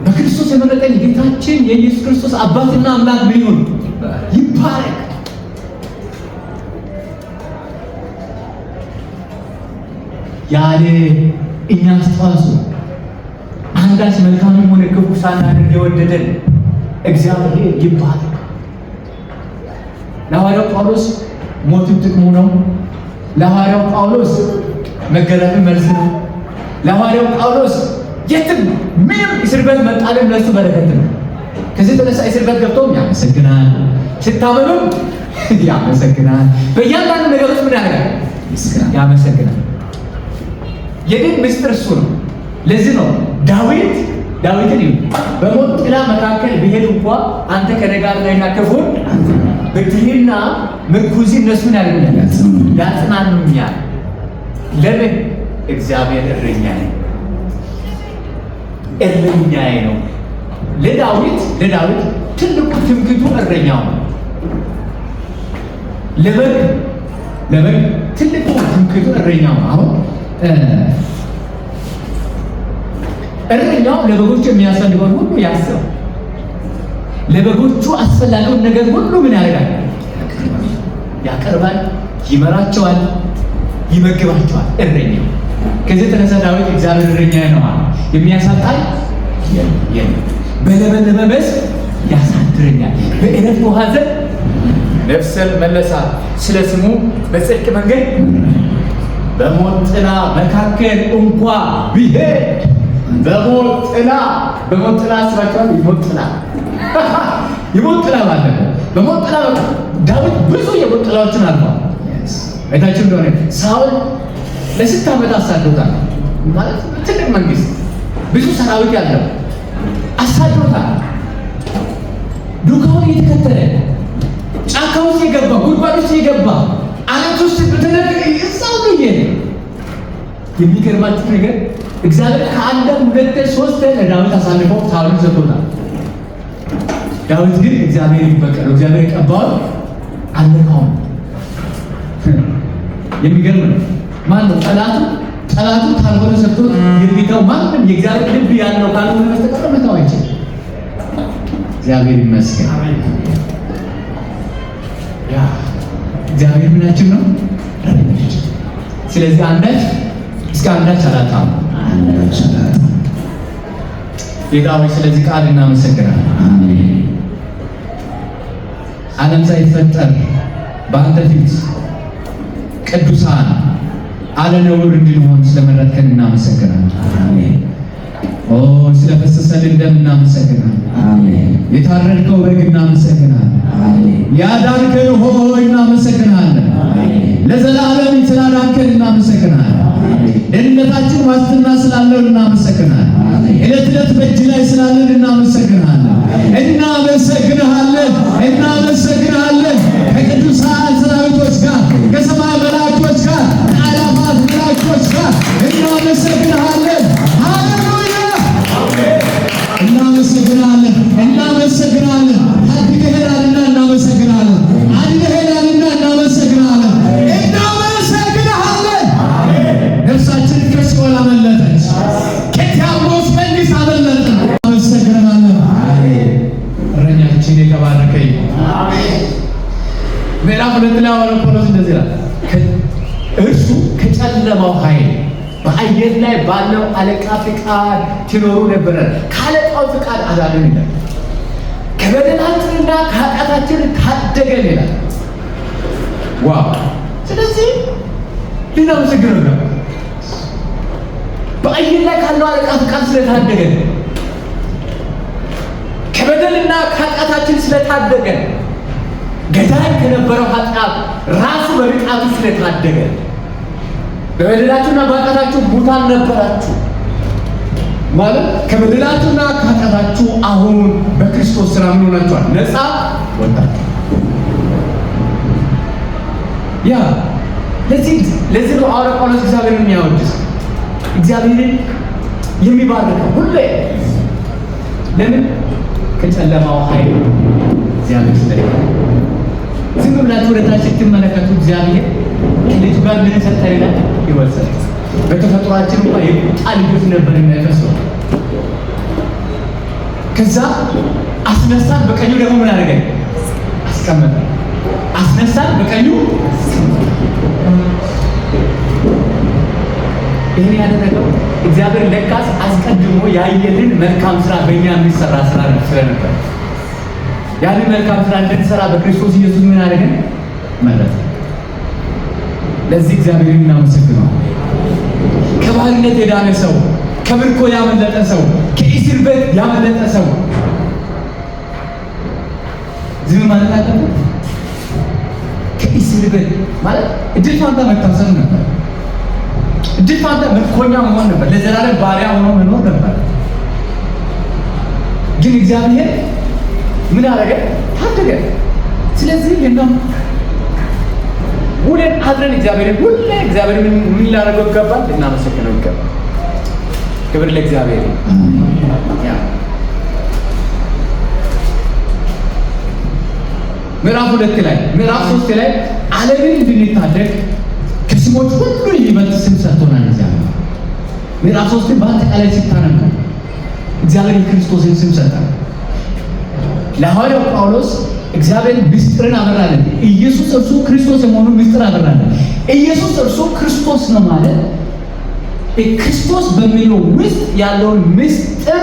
በክርስቶስ የመረጠን ጌታችን የኢየሱስ ክርስቶስ አባትና አምላክ ምን ይሁን ይባረክ። ያለ እኛ አስተዋጽኦ አንዳች መልካምም ሆነ ክፉ ሳናደርግ የወደደን እግዚአብሔር ይባረክ። ለሐዋርያው ጳውሎስ ሞትም ጥቅሙ ነው። ለሐዋርያው ጳውሎስ መገረፍም መልስ ነው። ለሐዋርያው ጳውሎስ የትም ምንም እስር ቤት መጣለም ለሱ በረከት ነው። ከዚህ የተነሳ እስር ቤት ገብቶም ያመሰግናል፣ ስታመምም ያመሰግናል። በእያንዳንዱ ነገር ውስጥ ምን ያደርጋል? ያመሰግናል። የድል ምስጢር እሱ ነው። ለዚህ ነው ዳዊትን በሞት ጥላ መካከል ብሄድ እንኳ አንተ ከእኔ ጋር ነህና ክፉን ብትልና ምርኩዝ እነሱን ያጽናኑኛል። ለምን? እግዚአብሔር እረኛዬ ነው። ለዳዊት ትልቁ ትምክህቱ እረኛው ነው። ለበግ ትልቁ ትምክህቱ እረኛው ነው። አሁን እረኛው ለበጎቹ የሚያስፈልገውን ሁሉ ያስባል። ለበጎቹ አስፈላጊውን ነገር ሁሉ ምን ያደርጋል? ያቀርባል፣ ይመራቸዋል፣ ይመግባቸዋል። እረኛው ከዚህ የተነሳ ዳዊት እግዚአብሔር እረኛዬ ነው አለ። የሚያሳጣኝ የለም፣ በለመለመ መስክ ያሳድረኛል፣ በዕረፍት ውኃ ዘንድ ነፍሴን መለሳት። ስለ ስሙ በጽድቅ መንገድ በሞት ጥላ መካከል እንኳ ቢሄድ በሞት ጥላ አስባቸዋል። የሞት ጥላ ማለት ነው። በሞት ጥላ ዳዊት ብዙ የሞት ጥላዎችን አልፏል። አይታችሁ እንደሆነ ሳውል ለ6 ዓመት አሳድሮታል። ማለት ትልቅ መንግስት ብዙ ሰራዊት ያለው አሳድሮታል። ዱካውን እየተከተለ ጫካ ውስጥ የገባ ጉድጓድ ውስጥ የገባ አለት ውስጥ በተደረገ እዛው ነው። የሚገርማችሁ ነገር እግዚአብሔር ከአንድም 2 3 ለዳዊት አሳልፎ ሳውልን ሰጥቶታል። ዳዊት ግን እግዚአብሔር ይበቀለው፣ እግዚአብሔር የቀባው አልነካውም። የሚገርም ነው። ማነው ጠላቱ ካልሆነ ሰጥቶት የሚተው ማንም የእግዚአብሔር ልብ ያለው ካልሆነ በስተቀር መተው አይችልም። እግዚአብሔር ይመስገን። እግዚአብሔር ምናችን ነው። ስለዚህ አንዳች አላጣም። ጌታ ሆይ ስለዚህ ቃል እናመሰግናለን። ዓለም ሳይፈጠር በአንተ ፊት ቅዱሳን አለነውር እንድንሆን ስለመረጥከን እናመሰግናለን። ስለፈሰሰልን ደም እናመሰግናለን። የታረድከው በግ እናመሰግናለን። ያዳንከን ሆይ እናመሰግናለን። ለዘላለም ስላዳንከን እናመሰግናለን። ደህንነታችን ዋስትና ስላለው እናመሰግናለን። ዕለት ዕለት በእጅ ላይ ስላለን እናመሰግናለን። ከቅዱሳን ሰራዊቶች ጋር ከሰማይ መላእክቶች ጋር ከአእላፋት መላእክቶች ጋር እናመሰግናለን። ሃሌሉያ! እናመሰግናለን። አድነኸናልና እናመሰግናለን። ነፍሳችን ከሲኦል አመለጠች፣ ከዲያብሎስ መንግስት አመለጥን። እናመሰግናለን። እረኛችን የተባረከ ይሁን። ምዕራፍ 2 ላይ ሐዋርያው ጳውሎስ እንደዚህ ይላል፣ እርሱ ከጨለማው ኃይል በአየር ላይ ባለው አለቃ ፍቃድ ትኖሩ ነበረ። ከአለቃው ፍቃድ አዳነን ይላል። ከበደላችንና ከኃጢአታችን ታደገን ይላል። ዋው! ስለዚህ ልናመሰግነው ነው። በአየር ላይ ካለው አለቃ ፍቃድ ስለታደገን፣ ከበደልና ከኃጢአታችን ስለታደገን፣ ገዳይ ከነበረው ኃጢአት ራሱ በብቃቱ ስለታደገን። በበደላችሁና በኃጢአታችሁ ሙታን ነበራችሁ ማለት ከበደላችሁና ከኃጢአታችሁ አሁን በክርስቶስ ሥራ ምን ሆናችኋል? ነፃ ወጣችሁ። ያ ለዚህ ነው ሐዋርያው ጳውሎስ እግዚአብሔርን የሚያወድስ እግዚአብሔርን የሚባርከው ሁሌ። ለምን? ከጨለማው ኃይል እግዚአብሔር ስለሌለ። ዝም ብላችሁ ወደ ታች ስትመለከቱ እግዚአብሔር ከልጁ ጋር ምን ሰጠን ይላል? ሕይወት ሰጠን። በተፈጥሯችን እንኳን የቁጣ ልጆች ነበር የሚያፈሰው። ከዛ አስነሳን፣ በቀኙ ደግሞ ምን አደረገን? አስቀመጠን። አስነሳን፣ በቀኙ ይህን ያደረገው እግዚአብሔር ለካስ አስቀድሞ ያየልን መልካም ስራ በእኛ የሚሰራ ስራ ስለነበር ያንን መልካም ስራ እንድንሰራ በክርስቶስ ኢየሱስ ምን አደረገን? መረጠ። ለዚህ እግዚአብሔር እናመሰግነው። ከባርነት የዳነ ሰው፣ ከምርኮ ያመለጠ ሰው፣ ከእስር ቤት ያመለጠ ሰው ዝም ማለት አለበት። ከእስር ቤት ማለት እድል ፋንታ መታሰር ነበር። እድል ፋንታ ምርኮኛ መሆን ነበር። ለዘላለም ባሪያ ሆኖ መኖር ነበር። ግን እግዚአብሔር ምን አደረገ? ታደገ። ስለዚህ የለም ሁሌ አድረን እግዚአብሔር ምን ላደርገው ይገባል? ልናመሰግነው ይገባል። ክብር ለእግዚአብሔር። ምዕራፍ 2 ላይ ምዕራፍ 3 ላይ ዓለምን እንድንታደግ ከስሞች ሁሉ የሚበልጥ ስም ሰጥቶናል እግዚአብሔር። ምዕራፍ 3 በአጠቃላይ ሲታነቡ እግዚአብሔር የክርስቶስን ስም ሰጠ። ለሐዋርያው ጳውሎስ እግዚአብሔር ምስጢርን አበራለን። ኢየሱስ እርሱ ክርስቶስ የመሆኑን ምስጢር አበራለን። ኢየሱስ እርሱ ክርስቶስ ነው ማለት ክርስቶስ በሚለው ውስጥ ያለውን ምስጢር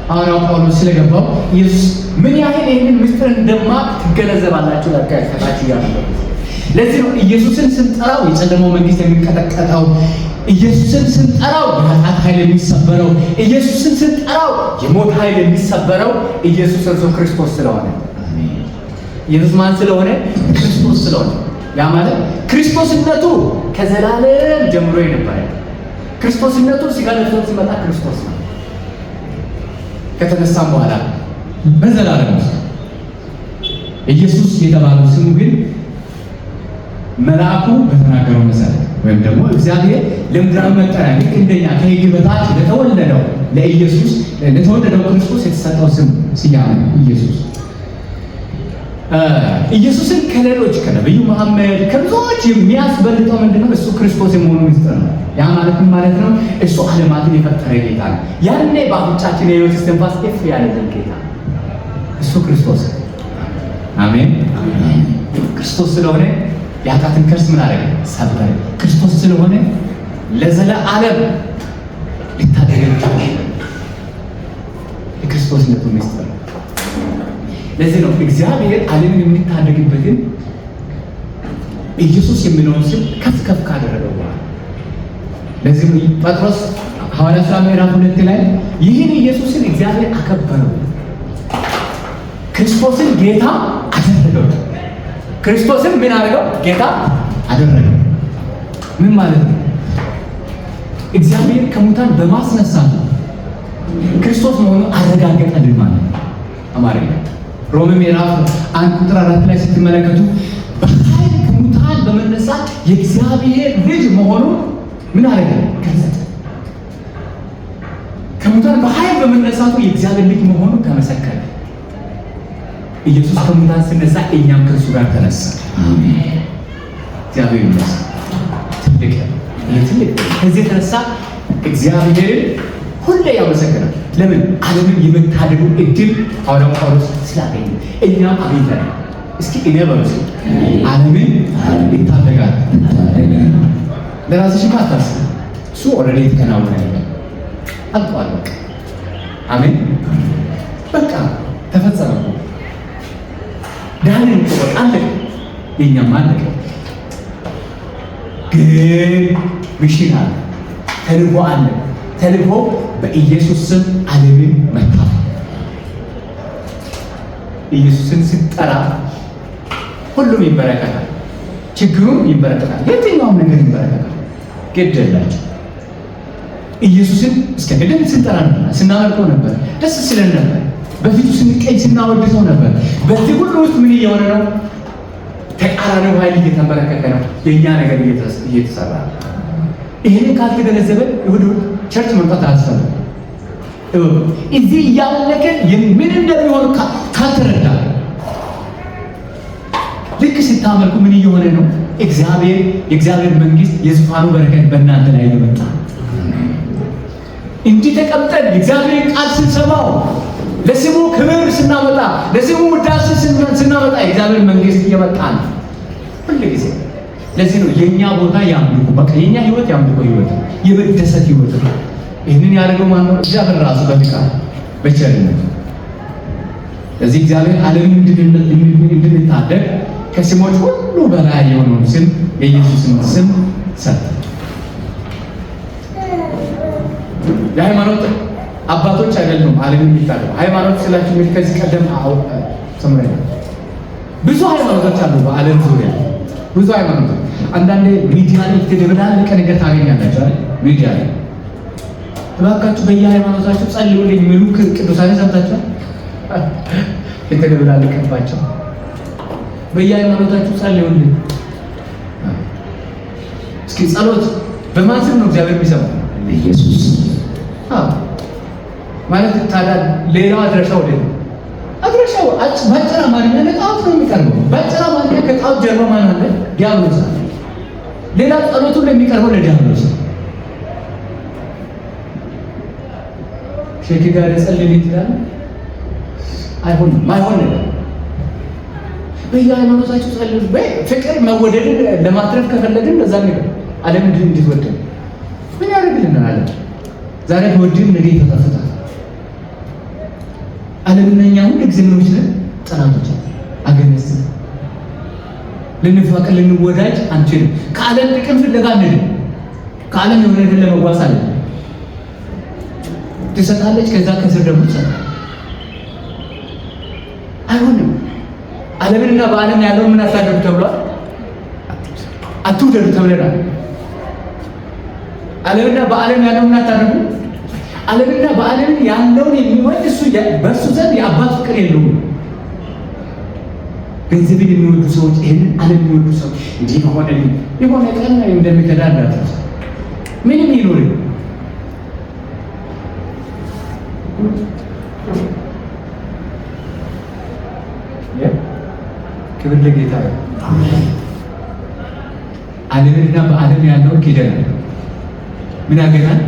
ሐዋርያው ጳውሎስ ስለገባው ኢየሱስ ምን ያህል ይህንን ምስጢር እንደማቅ ትገነዘባላችሁ። ለካታች ያለው ለዚህ ነው ኢየሱስን ስንጠራው የጨለማው መንግስት የሚቀጠቀጠው፣ ኢየሱስን ስንጠራው የኃጢአት ኃይል የሚሰበረው፣ ኢየሱስን ስንጠራው የሞት ኃይል የሚሰበረው ኢየሱስ እርሱ ክርስቶስ ስለሆነ። ኢየሱስ ማን ስለሆነ? ክርስቶስ ስለሆነ። ያ ማለት ክርስቶስነቱ ከዘላለም ጀምሮ የነበረ ክርስቶስነቱ ስጋ ለብሶ ሲመጣ ክርስቶስ ነው። ከተነሳም በኋላ በዘላለም ውስጥ ኢየሱስ የተባለው ስሙ ግን መልአኩ በተናገረው መሰረት ወይም ደግሞ እግዚአብሔር ለምድራዊ መጠሪያ ልክ እንደኛ ከሕግ በታች ለተወለደው ለኢየሱስ ለተወለደው ክርስቶስ የተሰጠው ስም ስያሜ ኢየሱስ። ኢየሱስን ከሌሎች ከነብዩ መሐመድ ከብዙዎች የሚያስበልጠው ምንድነው? እሱ ክርስቶስ የመሆኑ ምስጢር ነው። ያ ማለት ምን ማለት ነው? እሱ ዓለማትን የፈጠረ ጌታ ነው። ያኔ በአፍንጫችን የሕይወት እስትንፋስ እፍ ያለልን ጌታ እሱ ክርስቶስ። አሜን። ክርስቶስ ስለሆነ የኃጢአትን ከርስ ምን አደረገ? ሰበረ። ክርስቶስ ስለሆነ ለዘለዓለም ሊታደገን ይችላል። የክርስቶስነቱ ምስጢር። ለዚህ ነው እግዚአብሔር ዓለምን የሚታደግበትን ኢየሱስ የሚለውን ስም ከፍ ከፍ ካደረገው በኋላ ለዚህ ነው ጴጥሮስ ሐዋርያት ሥራ ምዕራፍ 2 ላይ ይህን ኢየሱስን እግዚአብሔር አከበረው፣ ክርስቶስን ጌታ አደረገው። ክርስቶስን ምን አደረገው? ጌታ አደረገው። ምን ማለት ነው? እግዚአብሔር ከሙታን በማስነሳት ክርስቶስ መሆኑን አረጋገጠልን ማለት ነው። አማርኛ ሮሜ ምዕራፍ 1 ቁጥር 4 ላይ ስትመለከቱ በኃይል ከሙታን በመነሳት የእግዚአብሔር ልጅ መሆኑን ምን አደረገ? ገለጸ። ከሙታን በኃይል በመነሳቱ የእግዚአብሔር ልጅ መሆኑን ተመሰከረ። ኢየሱስ ከሙታን ሲነሳ እኛም ከእሱ ጋር ተነሳ። አሜን። እግዚአብሔር ይመስገን። ትልቅ ከዚህ የተነሳ እግዚአብሔርን ሁሌ ያመሰግናል። ለምን? ዓለምን የመታደጉ እድል ሐዋርያው ጳውሎስ ስላገኘ እኛም አግኝተናል። እስኪ እኔ በሉት ዓለምን ይታደጋል። ለራስሽ አታስቢ። እሱ ኦልሬዲ የተከናወነ ነገር አልቋል። በቃ አሜን። በቃ ተፈጸመ። ዳንን እኮ በቃ አለቀ። የእኛም አለቀ። ግን ሚሽን አለ፣ ተልእኮ አለ። ተልእኮ በኢየሱስ ስም ዓለምን መካፈል። ኢየሱስን ስትጠራ ሁሉም ይበረከታል። ችግሩም ይበረከታል። የትኛውም ነገር ይበረከታል። ግድ የላቸው። ኢየሱስን እስከ ገደል ስንጠራ ነበር፣ ስናመልከው ነበር፣ ደስ ሲለን ነበር፣ በፊቱ ስንቀኝ ስናወድሰው ነበር። በዚህ ሁሉ ውስጥ ምን እየሆነ ነው? ተቃራኒው ኃይል እየተንበረከከ ነው። የእኛ ነገር እየተሰራ ነው። ይህንን ካልተገነዘበ እሑድ ቸርች መምጣት አያስፈልግም። እዚህ እያመለከን ምን እንደሚሆን ካልተረዳ ልክ ስታመልኩ ምን እየሆነ ነው? የእግዚአብሔር መንግስት የዙፋኑ በረከት በእናንተ ላይ እየመጣ እንዲህ ተቀምጠን የእግዚአብሔር ቃል ስንሰማው ለስሙ ክብር ስናመጣ ለስሙ ውዳሴ ስናመጣ የእግዚአብሔር መንግስት እየመጣ ነው ሁሉ ጊዜ። ለዚህ ነው የኛ ቦታ ያምልኩ። በቃ የኛ ህይወት ያምልኩ ህይወት፣ የመደሰት ህይወት ነው። ይህንን ያደረገው ማን ነው? እግዚአብሔር ራሱ በፍቃድ በቸርነት። ለዚህ እግዚአብሔር ዓለምን እንድንታደግ ከስሞች ሁሉ በላይ የሆነውን ስም የኢየሱስን ስም ሰጠ። የሃይማኖት አባቶች አይደሉም ዓለምን የሚታደጉ። ሃይማኖት ስላችሁ ከዚህ ቀደም ሰምረን ብዙ ሃይማኖቶች አሉ በዓለም ዙሪያ ብዙ ሃይማኖቶች። አንዳንዴ ሚዲያ ላይ የተደበላለቀ ነገር ታገኛላችሁ አይደል? ሚዲያ ላይ እባካችሁ በየሃይማኖታችሁ ጸልዩልኝ የሚሉ ቅዱሳን ሰምታችኋል? የተደበላለቀባቸው በየሃይማኖታችሁ ጸልዩልኝ። እስኪ ጸሎት በማን ስም ነው እግዚአብሔር የሚሰማው? ኢየሱስ ማለት ታዲያ ሌላው አድራሻው ወደ አድራሻው ባጭራ አማርኛ ለጣዖት ነው የሚቀርበው። ባጭራ አማርኛ ከጣዖት ጀርባ ማን አለ? ዲያብሎስ አለ። ሌላ ጸሎቱ ለሚቀርበው ለዲያብሎስ ነው። ሼክ ጋር ጸልይ ይላል። አይሆንም፣ አይሆን ነገር በየሃይማኖታችሁ ጸልዩ። ፍቅር መወደድን ለማትረፍ ከፈለግን ለዛ ነገር ዓለም እንድትወደድ ምን ያደርግልናል? ዓለም ዛሬ በወድም ነገ ይፈታፈታል። ዓለምና እኛ ሁሉ እግዚአብሔሮች ነን፣ ጠላቶች አገነስ ልንፋቀር ልንወዳጅ አንችልም። ከዓለም ጥቅም ፍለጋ አንሄድም። ከዓለም የሆነ ነገር ለመጓዝ አለ ትሰጣለች፣ ከዛ ከስር ደግሞ ትሰጣለች። አይሆንም። ዓለምንና በዓለም ያለውን ምን አታደርጉ ተብሏል? አትውደዱ ተብለናል። ዓለምና በዓለም ያለውን ምን አታደርጉ? ዓለምና በዓለምን ያለውን የሚወድ እሱ በእሱ ዘንድ የአባት ፍቅር የለውም። ገንዘብን የሚወዱ ሰዎች፣ ይህንን ዓለም የሚወዱ ሰዎች እንዲህ የሆነ ቀን እንደሚከዳ እንዳትረሱ። ምንም ይኖር ክብር ለጌታ። ዓለምና በዓለም ያለውን ኪደናል። ምን ያገናል?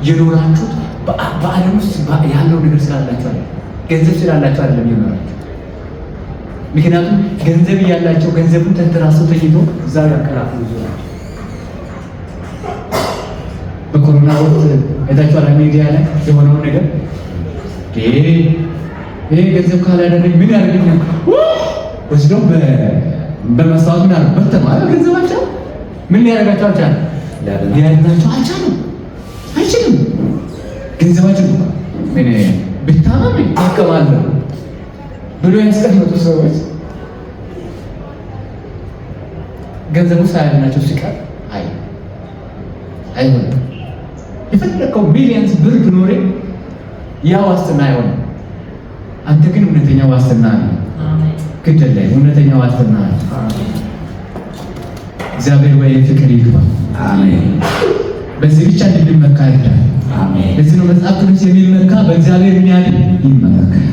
የኖራችሁት በዓለም ውስጥ ያለው ነገር ስላላችሁ አይደለም፣ ገንዘብ ስላላችሁ አይደለም የኖራችሁ። ምክንያቱም ገንዘብ እያላቸው ገንዘቡን ተንተራሰው ተኝቶ እዛው ያቀራሉ ይዞራል። በኮሮና ወቅት አይታችኋል ሚዲያ ላይ የሆነውን ነገር። ይሄ ገንዘብ ካላደረግ ምን ያደርገኛል? ወስደው በመስታወት ምን አሉ በተማረ ገንዘባቸው ምን ሊያደርጋቸው አልቻለም? ሊያድናቸው አልቻለም። አይችልም። ገንዘባቸው ምን ብታመም ይታከማለሁ ብሎ ያስቀመጡ ሰዎች ገንዘቡ ሳያድናቸው ሲቀር አይሆንም። የፈለከው ሚሊየንስ ብር ብኖሬ ያ ዋስትና አይሆንም። አንተ ግን እውነተኛ ዋስትና ነው። ግድ ላይ እውነተኛ ዋስትና ነው። እግዚአብሔር ወይ ፍቅር ይግባ። አሜን። በዚህ ብቻ እንድንመካ ይርዳል። አሜን። ለዚህ ነው መጽሐፍ ቅዱስ የሚመካ በእግዚአብሔር ምን ያህል ይመካል።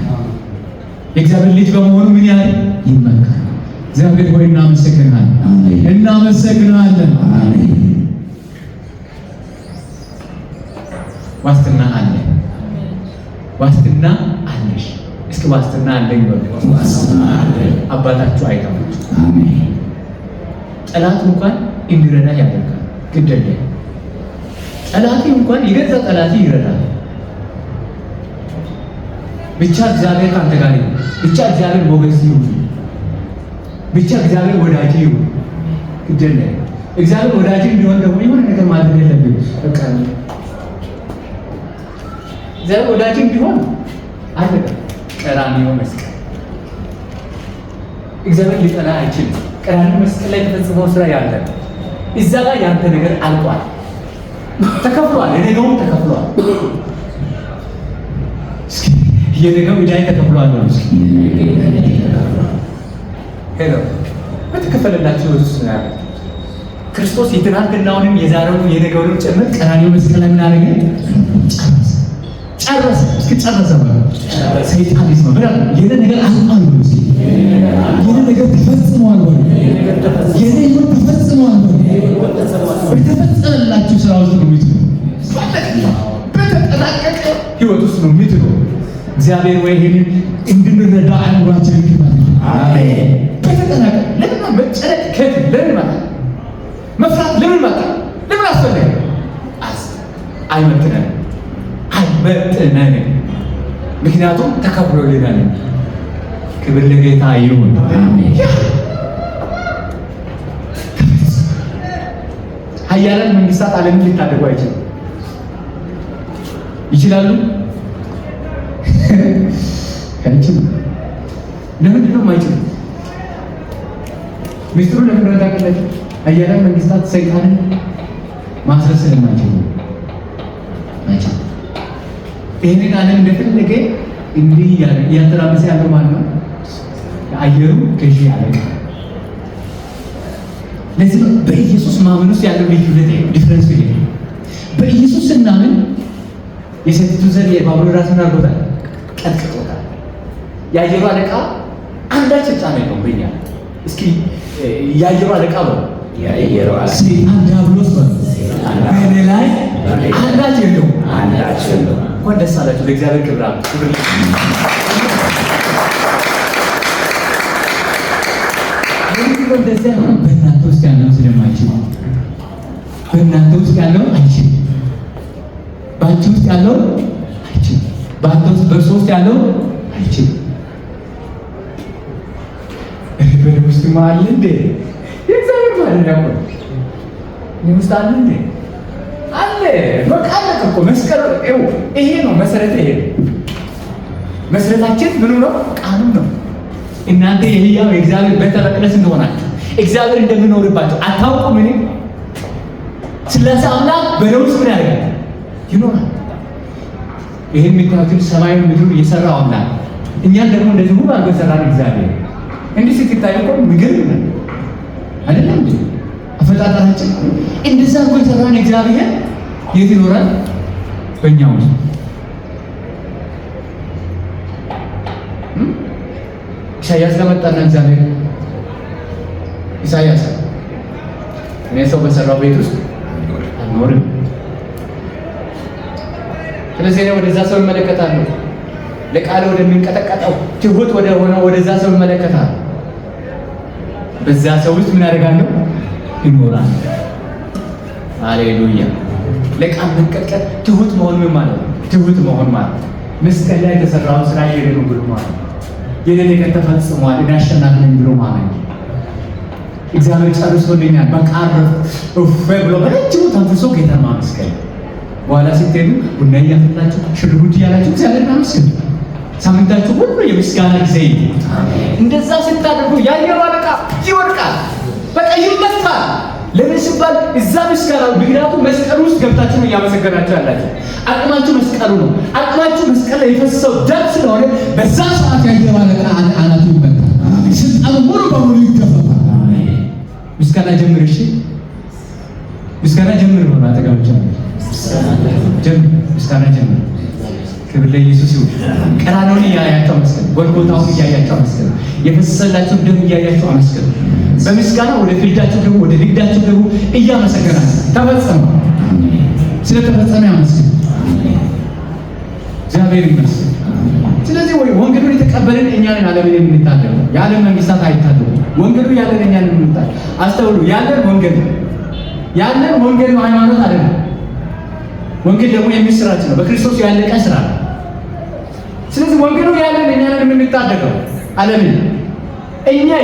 የእግዚአብሔር ልጅ በመሆኑ ምን ያህል ይመካል። እግዚአብሔር ሆይ እናመሰግናለን። አሜን። እናመሰግናለን። አሜን። ዋስትና አለ። ዋስትና አለሽ። እስኪ ዋስትና አለኝ በሉ። ዋስትና አለ። አባታችሁ አይተማችሁ። አሜን። ጠላት እንኳን እንዲረዳ ያደርጋል። ግድ የለም ጠላቴ እንኳን የገዛ ጠላቴ ይረዳል። ብቻ እግዚአብሔር ካንተ ጋር ይሁን፣ ብቻ እግዚአብሔር ሞገስ ይሁን፣ ብቻ እግዚአብሔር ወዳጅ ይሁን። ግደለ እግዚአብሔር ወዳጅ እንዲሆን ደግሞ የሆነ ነገር ማድረግ የለብንም። በቃ እግዚአብሔር ወዳጅ እንዲሆን አለቀ። ቀራንዮ መስቀል እግዚአብሔር ሊጠላ አይችልም። ቀራንዮ መስቀል ላይ የተፈጸመው ስራ ያለ እዛ ጋር ያንተ ነገር አልቋል፣ ተከፍሏል። የነገውም ተከፍሏል። የነገው ዕዳይ ተከፍሏል ነው። እስኪ ሄሎ በተከፈለላችሁ ውስጥ ነው ያለው ክርስቶስ የትናንትናውንም የዛሬውንም የነገውንም ጭምር ቀራንዮ መስቀል ላይ ምን አደረገ? ጨረሰ። እስኪ ጨረሰ ማለት ሰይጣን ይስማ ብላ የኔ ነገር አልቋል ነው። እስኪ የኔ ነገር ተፈጽሟል ነው። የኔ ህይወት ተፈጽሟል ነው። በተፈጸመላችሁ ስራ ውስጥ ነው የምትኖሩ። በተጠናቀቀ ህይወት ውስጥ ነው የምትኖሩ። እግዚአብሔር ወይ ይሄንን እንድንረዳ አእምሯችንን ይክፈት። አሜን። በተጠናቀቀ ለምን መጨነቅ ከት ለምን ማለት መፍራት ለምን መጣ? ለምን አስፈለገ? አይመጥነንም፣ አይመጥነንም። ምክንያቱም ተከፍሎልናል። ክብር ለጌታ ይሁን። አሜን። ኃያላን መንግስታት ዓለምን ሊታደጉ አይችሉም። ይችላሉ? አይችሉም። ለምንድን ነው የማይችሉት? ሚስጥሩ ለምን ነው ታውቃላችሁ? ኃያላን መንግስታት ሰይጣንን ማስረስ ስለማይችሉ አይችሉም። ይህንን ዓለም እንደፈለገ እንዲህ እያተራመሰ ያለው ማለት ነው አየሩ ገዢ ያለ። ለዚህ ነው በኢየሱስ ማመን ውስጥ ያለው ልዩነት ዲፍረንስ ይሄ። በኢየሱስ ስናምን የሴቲቱ ዘር የባቡር ራስን አድርጎታል፣ ቀጥቅጦታል። የአየሩ አለቃ አንዳች ስልጣን የለውም በእኛ። እስኪ የአየሩ አለቃ ነው የአየሩ አለቃ ሰይጣን ዲያብሎስ ነው። በእኔ ላይ አንዳች የለውም። እንኳን ደስ አላችሁ። ለእግዚአብሔር ክብር ክብር። እንደዚያ በእናንተ ውስጥ ያለው ስለማይችል በእናንተ ውስጥ ያለው አይችልም። በአንቺ ውስጥ ያለው አይችልም። በአንተ ውስጥ በእርሱ ውስጥ ያለው አይችልም። በእኔ ውስጥ አለ እንዴ? የእግዚአብሔር ማለት ነው። እኔ ውስጥ አለ እንዴ? አለ። በቃ አለቀ እኮ መስቀል። ይሄ ነው መሰረቱ። ይሄ መሰረታችን ምኑ ነው? ቃሉ ነው። እናንተ የሕያው የእግዚአብሔር ቤተ መቅደስ እንደሆናችሁ እግዚአብሔር እንደሚኖርባችሁ አታውቁም? እኔ ሥላሴ አምላክ በደም ውስጥ ምን ያደርጋል? ይኖራል። ይሄን የሚታዩትን ሰማይን ምድሩን የሰራው አምላክ እኛን ደግሞ እንደዚህ ሁሉ አድርጎ የሰራን እግዚአብሔር እንዲህ ስትታዩ እኮ ምግብ ነው አይደለም እንዴ? አፈጣጠራችን እንደዛ አድርጎ የሰራን እግዚአብሔር የት ይኖራል? በእኛ ውስጥ። ኢሳያስ ለመጣና እግዚአብሔር ኢሳያስ እኔ ሰው በሰራው ቤት ውስጥ አልኖርም። ስለዚህ እኔ ወደዛ ሰው እመለከታለሁ፣ ለቃል ወደሚንቀጠቀጠው ትሁት ወደ ሆነው ወደዛ ሰው እመለከታለሁ። በዛ ሰው ውስጥ ምን አደርጋለሁ? ይኖራል። ሃሌሉያ። ለቃል መንቀጥቀጥ ትሁት መሆን ምን ማለት ነው? ትሁት መሆን ማለት መስቀል ላይ የተሰራውን ስራ የኔ ብሎ ማለት የኔ ነገር ተፈጽሟል፣ እኔ አሸናፊ ነኝ ብሎ ማለት እግዚአብሔር ጨርሶልኛል፣ በቃ እፍ ብሎ በረጅሙ ተንፍሶ ጌታን ማመስገን። በኋላ ስትሄዱ ቡና እያፈላችሁ ሽርጉድ እያላችሁ እግዚአብሔርን አመስግኑ። ሳምንታችሁ ሁሉ የምስጋና ጊዜ ይሁን። እንደዛ ስታደርጉ የአየሩ አለቃ ይወድቃል፣ በቃ ይመታል። ለምን ሲባል እዛ ምስጋና፣ ምክንያቱም መስቀሉ ውስጥ ገብታችሁ ነው እያመሰገናችሁ ያላችሁ። አቅማችሁ መስቀሉ ነው። አቅማችሁ መስቀል ላይ የፈሰሰው ደም ስለሆነ በዛ ሰዓት የአየሩ አለቃ አናቱ ይመታል፣ ስልጣኑ ሙሉ በሙሉ ይገፈፋል። ምስጋና ጀምር። እሺ ምስጋና ጀምር ነው። አጠጋቦች ጀምር፣ ምስጋና ጀምር። ክብር ለኢየሱስ ይሁን። ቀራንዮውን እያያችሁ አመስግኑ። ጎልጎታውን እያያችሁ አመስግኑ። የፈሰሰላችሁን ደም እያያችሁ አመስግኑ። በምስጋና ወደ ፊልዳችሁ ደግሞ ወደ ንግዳችሁ ደግሞ እያመሰገናችሁ ተፈጸመ። ስለተፈጸመ አመስግኑ። እግዚአብሔር ይመስገን። ስለዚህ ወይ ወንጌሉን የተቀበልን እኛ ነን ዓለምን የምንታደገው። የዓለም መንግስታት አይታደጉም። ወንጌሉ ያለን እኛ ነን የምንታደገው። አስተውሉ። ያለን ወንጌል ነው። ሃይማኖት አይደለም። ወንጌል ደግሞ የምስራች ነው፣ በክርስቶስ ያለቀ ስራ ነው። ስለዚህ ወንጌሉ ያለን እኛ ነን የምንታደገው ዓለምን።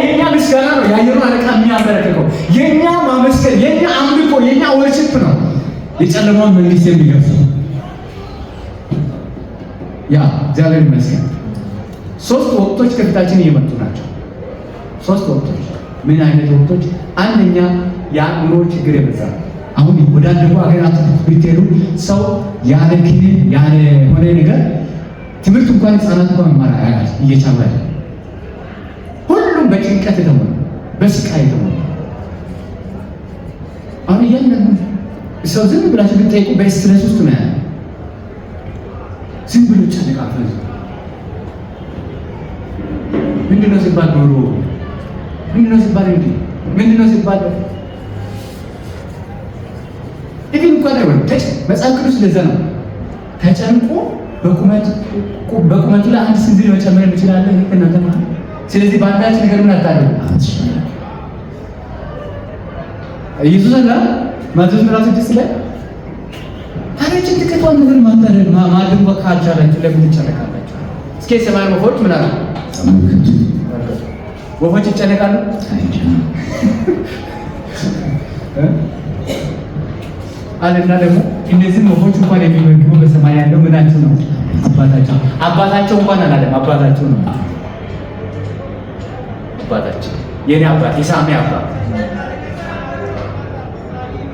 የኛ ምስጋና ነው የአየሩን አለቃ የሚያበረክከው። የኛ ማመስገን፣ የኛ አምልኮ፣ የኛ ወርሽፕ ነው የጨለማውን መንግስት የሚገፍተው። ያ እግዚአብሔር ይመስገን። 3 ወቅቶች ከፊታችን እየመጡ ናቸው። 3 ወቅቶች። ምን አይነት ወቅቶች? አንደኛ የአእምሮ ችግር የበዛ አሁን ወደ አደጉ ሀገራት ብትሄዱ ሰው ያለ ክኒን ያለ ሆነ ነገር ትምህርት እንኳን ህፃናት እንኳን መማር እየቻሉ ያለ፣ ሁሉም በጭንቀት የተሞላ በስቃይ የተሞላ። አሁን እያንዳንዱ ሰው ዝም ብላችሁ ብትጠይቁ በስትረስ ውስጥ ነው ያለ። ዝም ብሎ ጨነቃል። ምንድነው ሲባል ኖሮ ምንድነው ሲባል እንዴ ምንድነው ሲባል ኢቭን እንኳን አይወል መጽሐፍ ቅዱስ ለዛ ነው ተጨንቆ በቁመቱ ላይ አንድ ስንዝር መጨመር እንችላለን እናንተ ማለት። ስለዚህ በአንዳች ነገር ምን አታደርጉ። ኢየሱስ አለ ማቴዎስ ምዕራፍ 6 ላይ ታረችን ተከቷን ነገር ማታደርግ ማድረግ ካልቻላችሁ ለምን ትጨነቃላችሁ? እስኪ የሰማይ ወፎች ምን አሉ? ወፎች ይጨነቃሉ? አለና ደግሞ እነዚህ ወፎች እንኳን የሚመግቡ በሰማይ ያለው ምናቸው ነው? አባታቸው። አባታቸው እንኳን አላለም፣ አባታቸው ነው። አባታቸው የኔ አባት የሳሚ አባት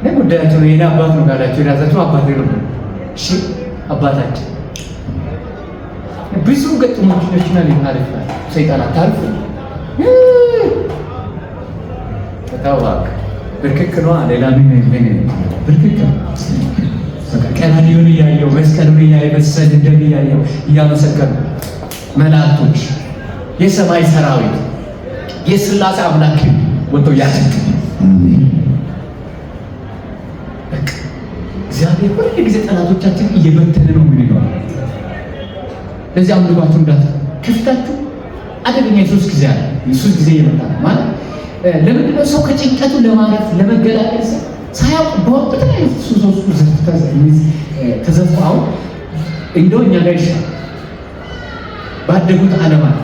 ለጉዳያቸው ነው። የኔ አባት ነው ካላችሁ የራሳችሁ አባት ነው። እሺ አባታቸው ብዙ ገጥሞች ናቸውና ሊታሪፍ ሰይጣን አታርፍ ተታዋቅ ብርክክ ነው። ሌላ ምን ብርክክ ቀራንዮን እያየው መስቀሉን እያየው በሰል እንደም እያየው እያመሰገኑ መላእክቶች የሰማይ ሰራዊት የሥላሴ አምላክ ወጥቶ ያደርግ። እግዚአብሔር ሁሉ ጊዜ ጠላቶቻችን እየበተነ ነው የሚለው። ለዚህ አምልኳችሁ እንዳት ከፊታችሁ አደገኛ የሱስ ጊዜ አለ። የሱስ ጊዜ ይመጣል ማለት ለምንድን ነው? ሰው ከጭንቀቱ ለማረፍ ለመገላገል ሳያውቅ በወቅት ላይ ሱሶች ተዘፍቀው አሁን እንደው እኛ ጋር ይሻል ባደጉት ዓለማት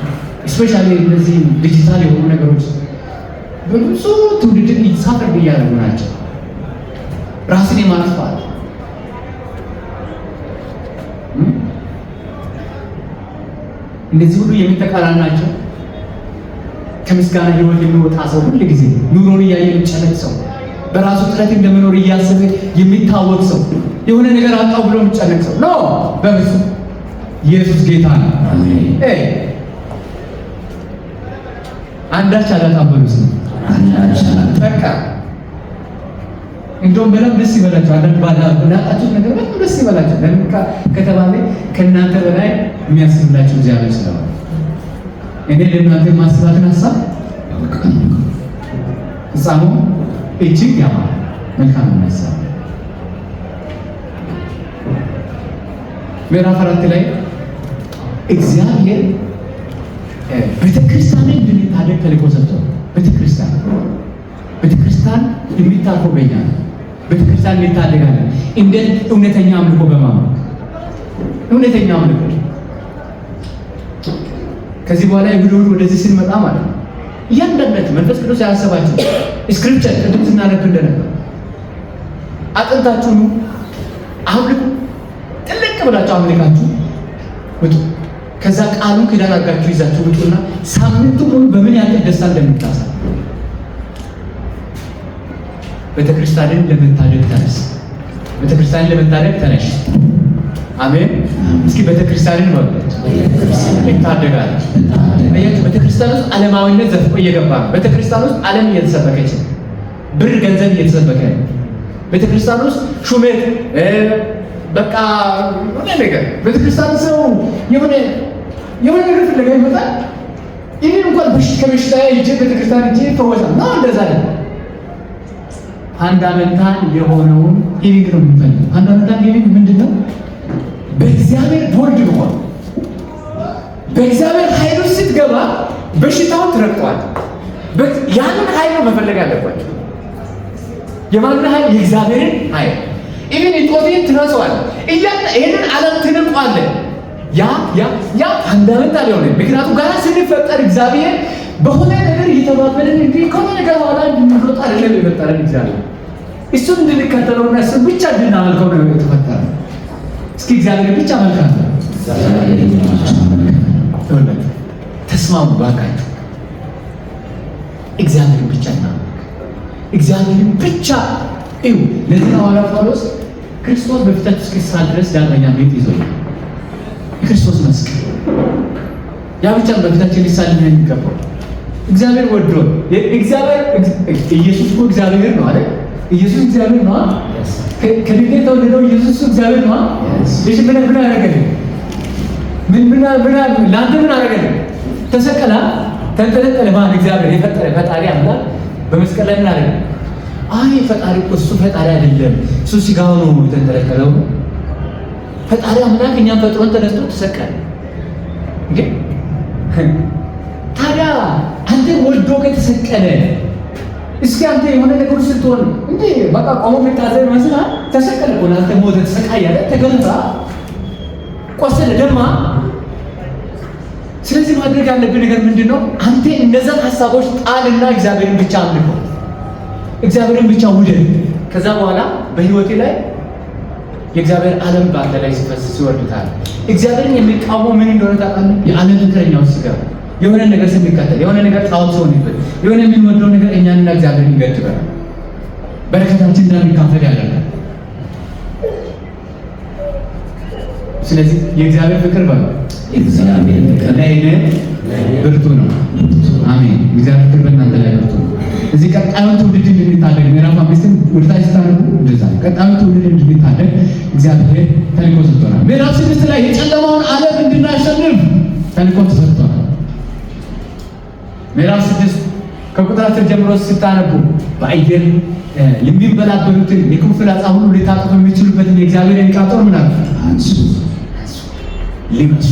እስፔሻሊ እነዚህ ዲጂታል የሆኑ ነገሮች ብዙ ትውልድን ይሳፈር እያደረጉ ናቸው። ራስን የማጥፋት እንደዚህ ሁሉ የሚተቃራን ናቸው። ከምስጋና ህይወት የሚወጣ ሰው ሁሉ ጊዜ ኑሮን እያየ የሚጨነቅ ሰው፣ በራሱ ጥረት እንደመኖር እያሰበ የሚታወቅ ሰው፣ የሆነ ነገር አጣው ብሎ የሚጨነቅ ሰው ነው። በብዙ ኢየሱስ ጌታ ነው። አንዳች አላጣም በሉስ ነው። አንዳች አላጣም በቃ እንደውም በጣም ደስ ይበላችሁ። አንዳንድ ባላጣችሁ ነገር በጣም ደስ ይበላችሁ። ለምን ከተባለ ከእናንተ በላይ የሚያስብላችሁ እግዚአብሔር ስለሆነ እኔ ለእናንተ ማስባትን ሀሳብ ሕፃኑ እጅግ ያማረ መልካም ሀሳብ ምዕራፍ 4 ላይ እግዚአብሔር ቤተክርስቲያንን እንድንታደግ ተልእኮ ሰጥቷል። ቤተክርስቲያን የሚታርፈው በእኛ ነው። ቤተክርስቲያን እንታደጋለን እንደ እውነተኛ አምልኮ በማምለክ እውነተኛ አምልኮ። ከዚህ በኋላ ይሁን ወደዚህ ስንመጣ ማለት ነው እያንዳንዳችሁ መንፈስ ቅዱስ ያሰባችሁ ስክሪፕቸር ቅድም ስናነብ እንደነበር አጥንታችሁ አምልኩ፣ ጥልቅ ብላችሁ አምልካችሁ ውጡ። ከዛ ቃሉን ኪዳን አድርጋችሁ ይዛችሁ ውጡና ሳምንቱ ሙሉ በምን ያክል ደስታ እንደምታሳዩ ቤተክርስቲያንን ለመታደግ ተነስ። ቤተክርስቲያንን ለመታደግ ተነሽ። አሜን። እስኪ ቤተክርስቲያንን ማለት ይታደጋል። ቤተክርስቲያን ውስጥ ዓለማዊነት ዘፍቆ እየገባ ነው። ቤተክርስቲያን ውስጥ ዓለም እየተሰበከች ነው። ብር ገንዘብ እየተሰበከ ነው። ቤተክርስቲያን ውስጥ ሹመት በቃ ሆነ ነገር ቤተክርስቲያን ሰው የሆነ ነገር ፍለጋ ይመጣል። ይሄን እንኳን ከበሽታ ይዤ ቤተክርስቲያን ይዤ ተወሰነ ነው እንደዛ ነው። ፋንዳሜንታል የሆነውን ሂሊንግ ነው የሚፈልገው። ፋንዳሜንታል ሂሊንግ ምንድነው? በእግዚአብሔር ቦርድ ነው። በእግዚአብሔር ኃይል ውስጥ ስትገባ በሽታውን ትረግጠዋል። ያንን ኃይል ነው መፈለግ ያለባቸው። የማንን ኃይል? የእግዚአብሔርን ኃይል። ኢቭን ኢጦቴን ትረሳዋለህ። ይሄንን ዓለም ትንቋለህ። ያ ፋንዳሜንታል የሆነ ምክንያቱም ጋር ስንፈጠር እግዚአብሔር በሆነ ነገር እየተባበልን እንጂ ከሆነ ነገር በኋላ እንድንሮጥ አይደለም የፈጠረን እግዚአብሔር። እሱን እንድንከተለውና እሱን ብቻ እንድናመልከው ነው የተፈጠረ። እስኪ እግዚአብሔር ብቻ መልካም ነው። ተስማሙ ባካችሁ። እግዚአብሔርን ብቻ እናምልክ። እግዚአብሔርን ብቻ እዩ። ለዚህ ሐዋርያው ጳውሎስ ክርስቶስ በፊታችሁ እስኪሳል ድረስ ዳግመኛ ቤት ይዞኛል። የክርስቶስ መስቀል ያ ብቻ በፊታችን ሊሳል ነው የሚገባው። እግዚአብሔር ወዶ ኢየሱስ እኮ እግዚአብሔር ነው አይደል? ኢየሱስ እግዚአብሔር ነው። ከድንጋይ የተወለደው ኢየሱስ እግዚአብሔር ነው። እሺ ምን አደረገልን? ለአንተ ምን አደረገልን? ተሰቀለ፣ ተንጠለጠለ። ማን? እግዚአብሔር የፈጠረ ፈጣሪ አምላክ በመስቀል ላይ ምን አደረገ? ፈጣሪ እኮ እሱ ፈጣሪ አይደለም፣ እሱ ስጋው ነው የተንጠለጠለው። ፈጣሪ አምላክ እኛም ፈጥሮን ተነስቶ ተሰቀለ። ግን ታዲያ አንተ ወልዶ ከተሰቀለ እስኪ አንተ የሆነ ነገር ስትሆን እንዴ በቃ ቆሞ መታዘብ መስላል። ተሰቀለ እኮ አንተ ሞተ፣ ተሰቃየ፣ ተገለጠ፣ ቆሰለ፣ ደማ። ስለዚህ ማድረግ ያለብን ነገር ምንድነው? አንተ እነዛን ሐሳቦች ጣልና እግዚአብሔርን ብቻ አምልኮ፣ እግዚአብሔርን ብቻ ውደድ። ከዛ በኋላ በህይወቴ ላይ የእግዚአብሔር ዓለም ባንተ ላይ ሲፈስ ይወርዳል። እግዚአብሔርን የሚቃወም ምን እንደሆነ ታውቃለህ? የዓለም ትክክለኛው ስጋ የሆነ ነገር ስንከተል የሆነ ነገር ጣዖት ሲሆንበት የሆነ የምንወደው ነገር እኛንና እግዚአብሔርን ይገድበናል። በረከታችን እንዳንካፈል ያደርጋል። ስለዚህ የእግዚአብሔር ፍቅር በለው እግዚአብሔር ፍቅር ለእኔ ብርቱ ነው። አሜን። እግዚአብሔር ፍቅር በእናንተ ላይ ብርቱ ነው። እዚህ ቀጣዩን ትውልድ እንድንታደግ ምዕራፍ 5 ወደታች ስታነቡ እንደዛ ቀጣዩን ትውልድ እንድንታደግ እግዚአብሔር ተልእኮ ሰጥቶናል። ምዕራፍ 6 ላይ የጨለማውን ዓለም እንድናሸንፍ ተልእኮ ተሰጥቶናል። ምዕራፍ 6 ከቁጥር 10 ጀምሮ ስታነቡ በአየር የሚበላበሉትን የክፉ ፍላጻ ሁሉ ሊታጠፉ የሚችሉበትን የእግዚአብሔርን ዕቃ ጦር ምን አለ አንሱ ልበሱ።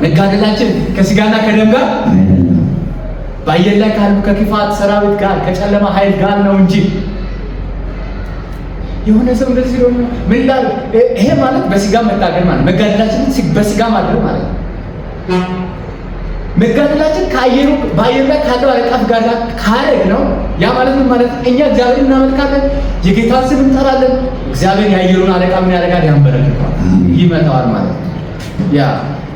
መጋደላችን ከስጋና ከደም ጋር አይደለም፣ በአየር ላይ ካሉ ከክፋት ሰራዊት ጋር ከጨለማ ኃይል ጋር ነው እንጂ። የሆነ ሰው እንደዚህ ነው ምን ይላል? ይሄ ማለት በስጋ መታገል ማለት መጋደላችን በስጋ ማድረግ ማለት ነው። መጋደላችን በአየር ላይ ካለው አለቃት ጋር ካረግ ነው። ያ ማለት ምን ማለት? እኛ እግዚአብሔርን እናመልካለን፣ የጌታን ስም እንጠራለን። እግዚአብሔር የአየሩን አለቃ ምን ያደርጋል? ያንበረክከዋል፣ ይመታዋል ማለት ነው። ያ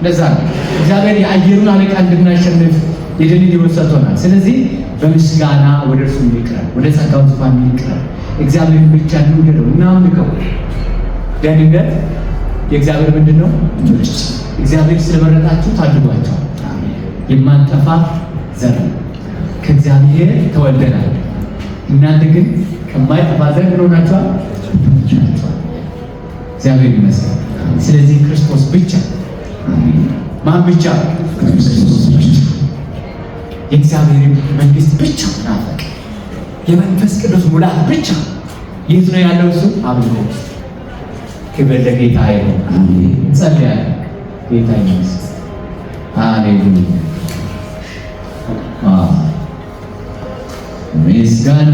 ለዛ ነው እግዚአብሔር የአየሩን አለቃ እንድናሸንፍ የድልን ሕይወት ሰጥቶናል። ስለዚህ በምስጋና ወደ እርሱ እንቅረብ፣ ወደ ጸጋው ዙፋን እንቅረብ። እግዚአብሔርን ብቻ እንውደደው፣ እናምልከው። ደህንነት የእግዚአብሔር ምንድን ነው? እግዚአብሔር ስለመረጣችሁ ታድጓቸዋል። የማንጠፋ ዘር ከእግዚአብሔር ተወልደናል። እናንተ ግን ከማይጠፋ ዘር ምን ሆናችኋል? እግዚአብሔር ይመስገን። ስለዚህ ክርስቶስ ብቻ። ማን ብቻ? ክርስቶስ ብቻ። የእግዚአብሔር መንግስት ብቻ ናፈቅ። የመንፈስ ቅዱስ ሙላት ብቻ። የት ነው ያለው? እሱ አብሮ። ክብር ለጌታ ይሁን። አሜን። ጸልያለሁ። ጌታ ይመስገን። ሃሌሉያ። ምስጋና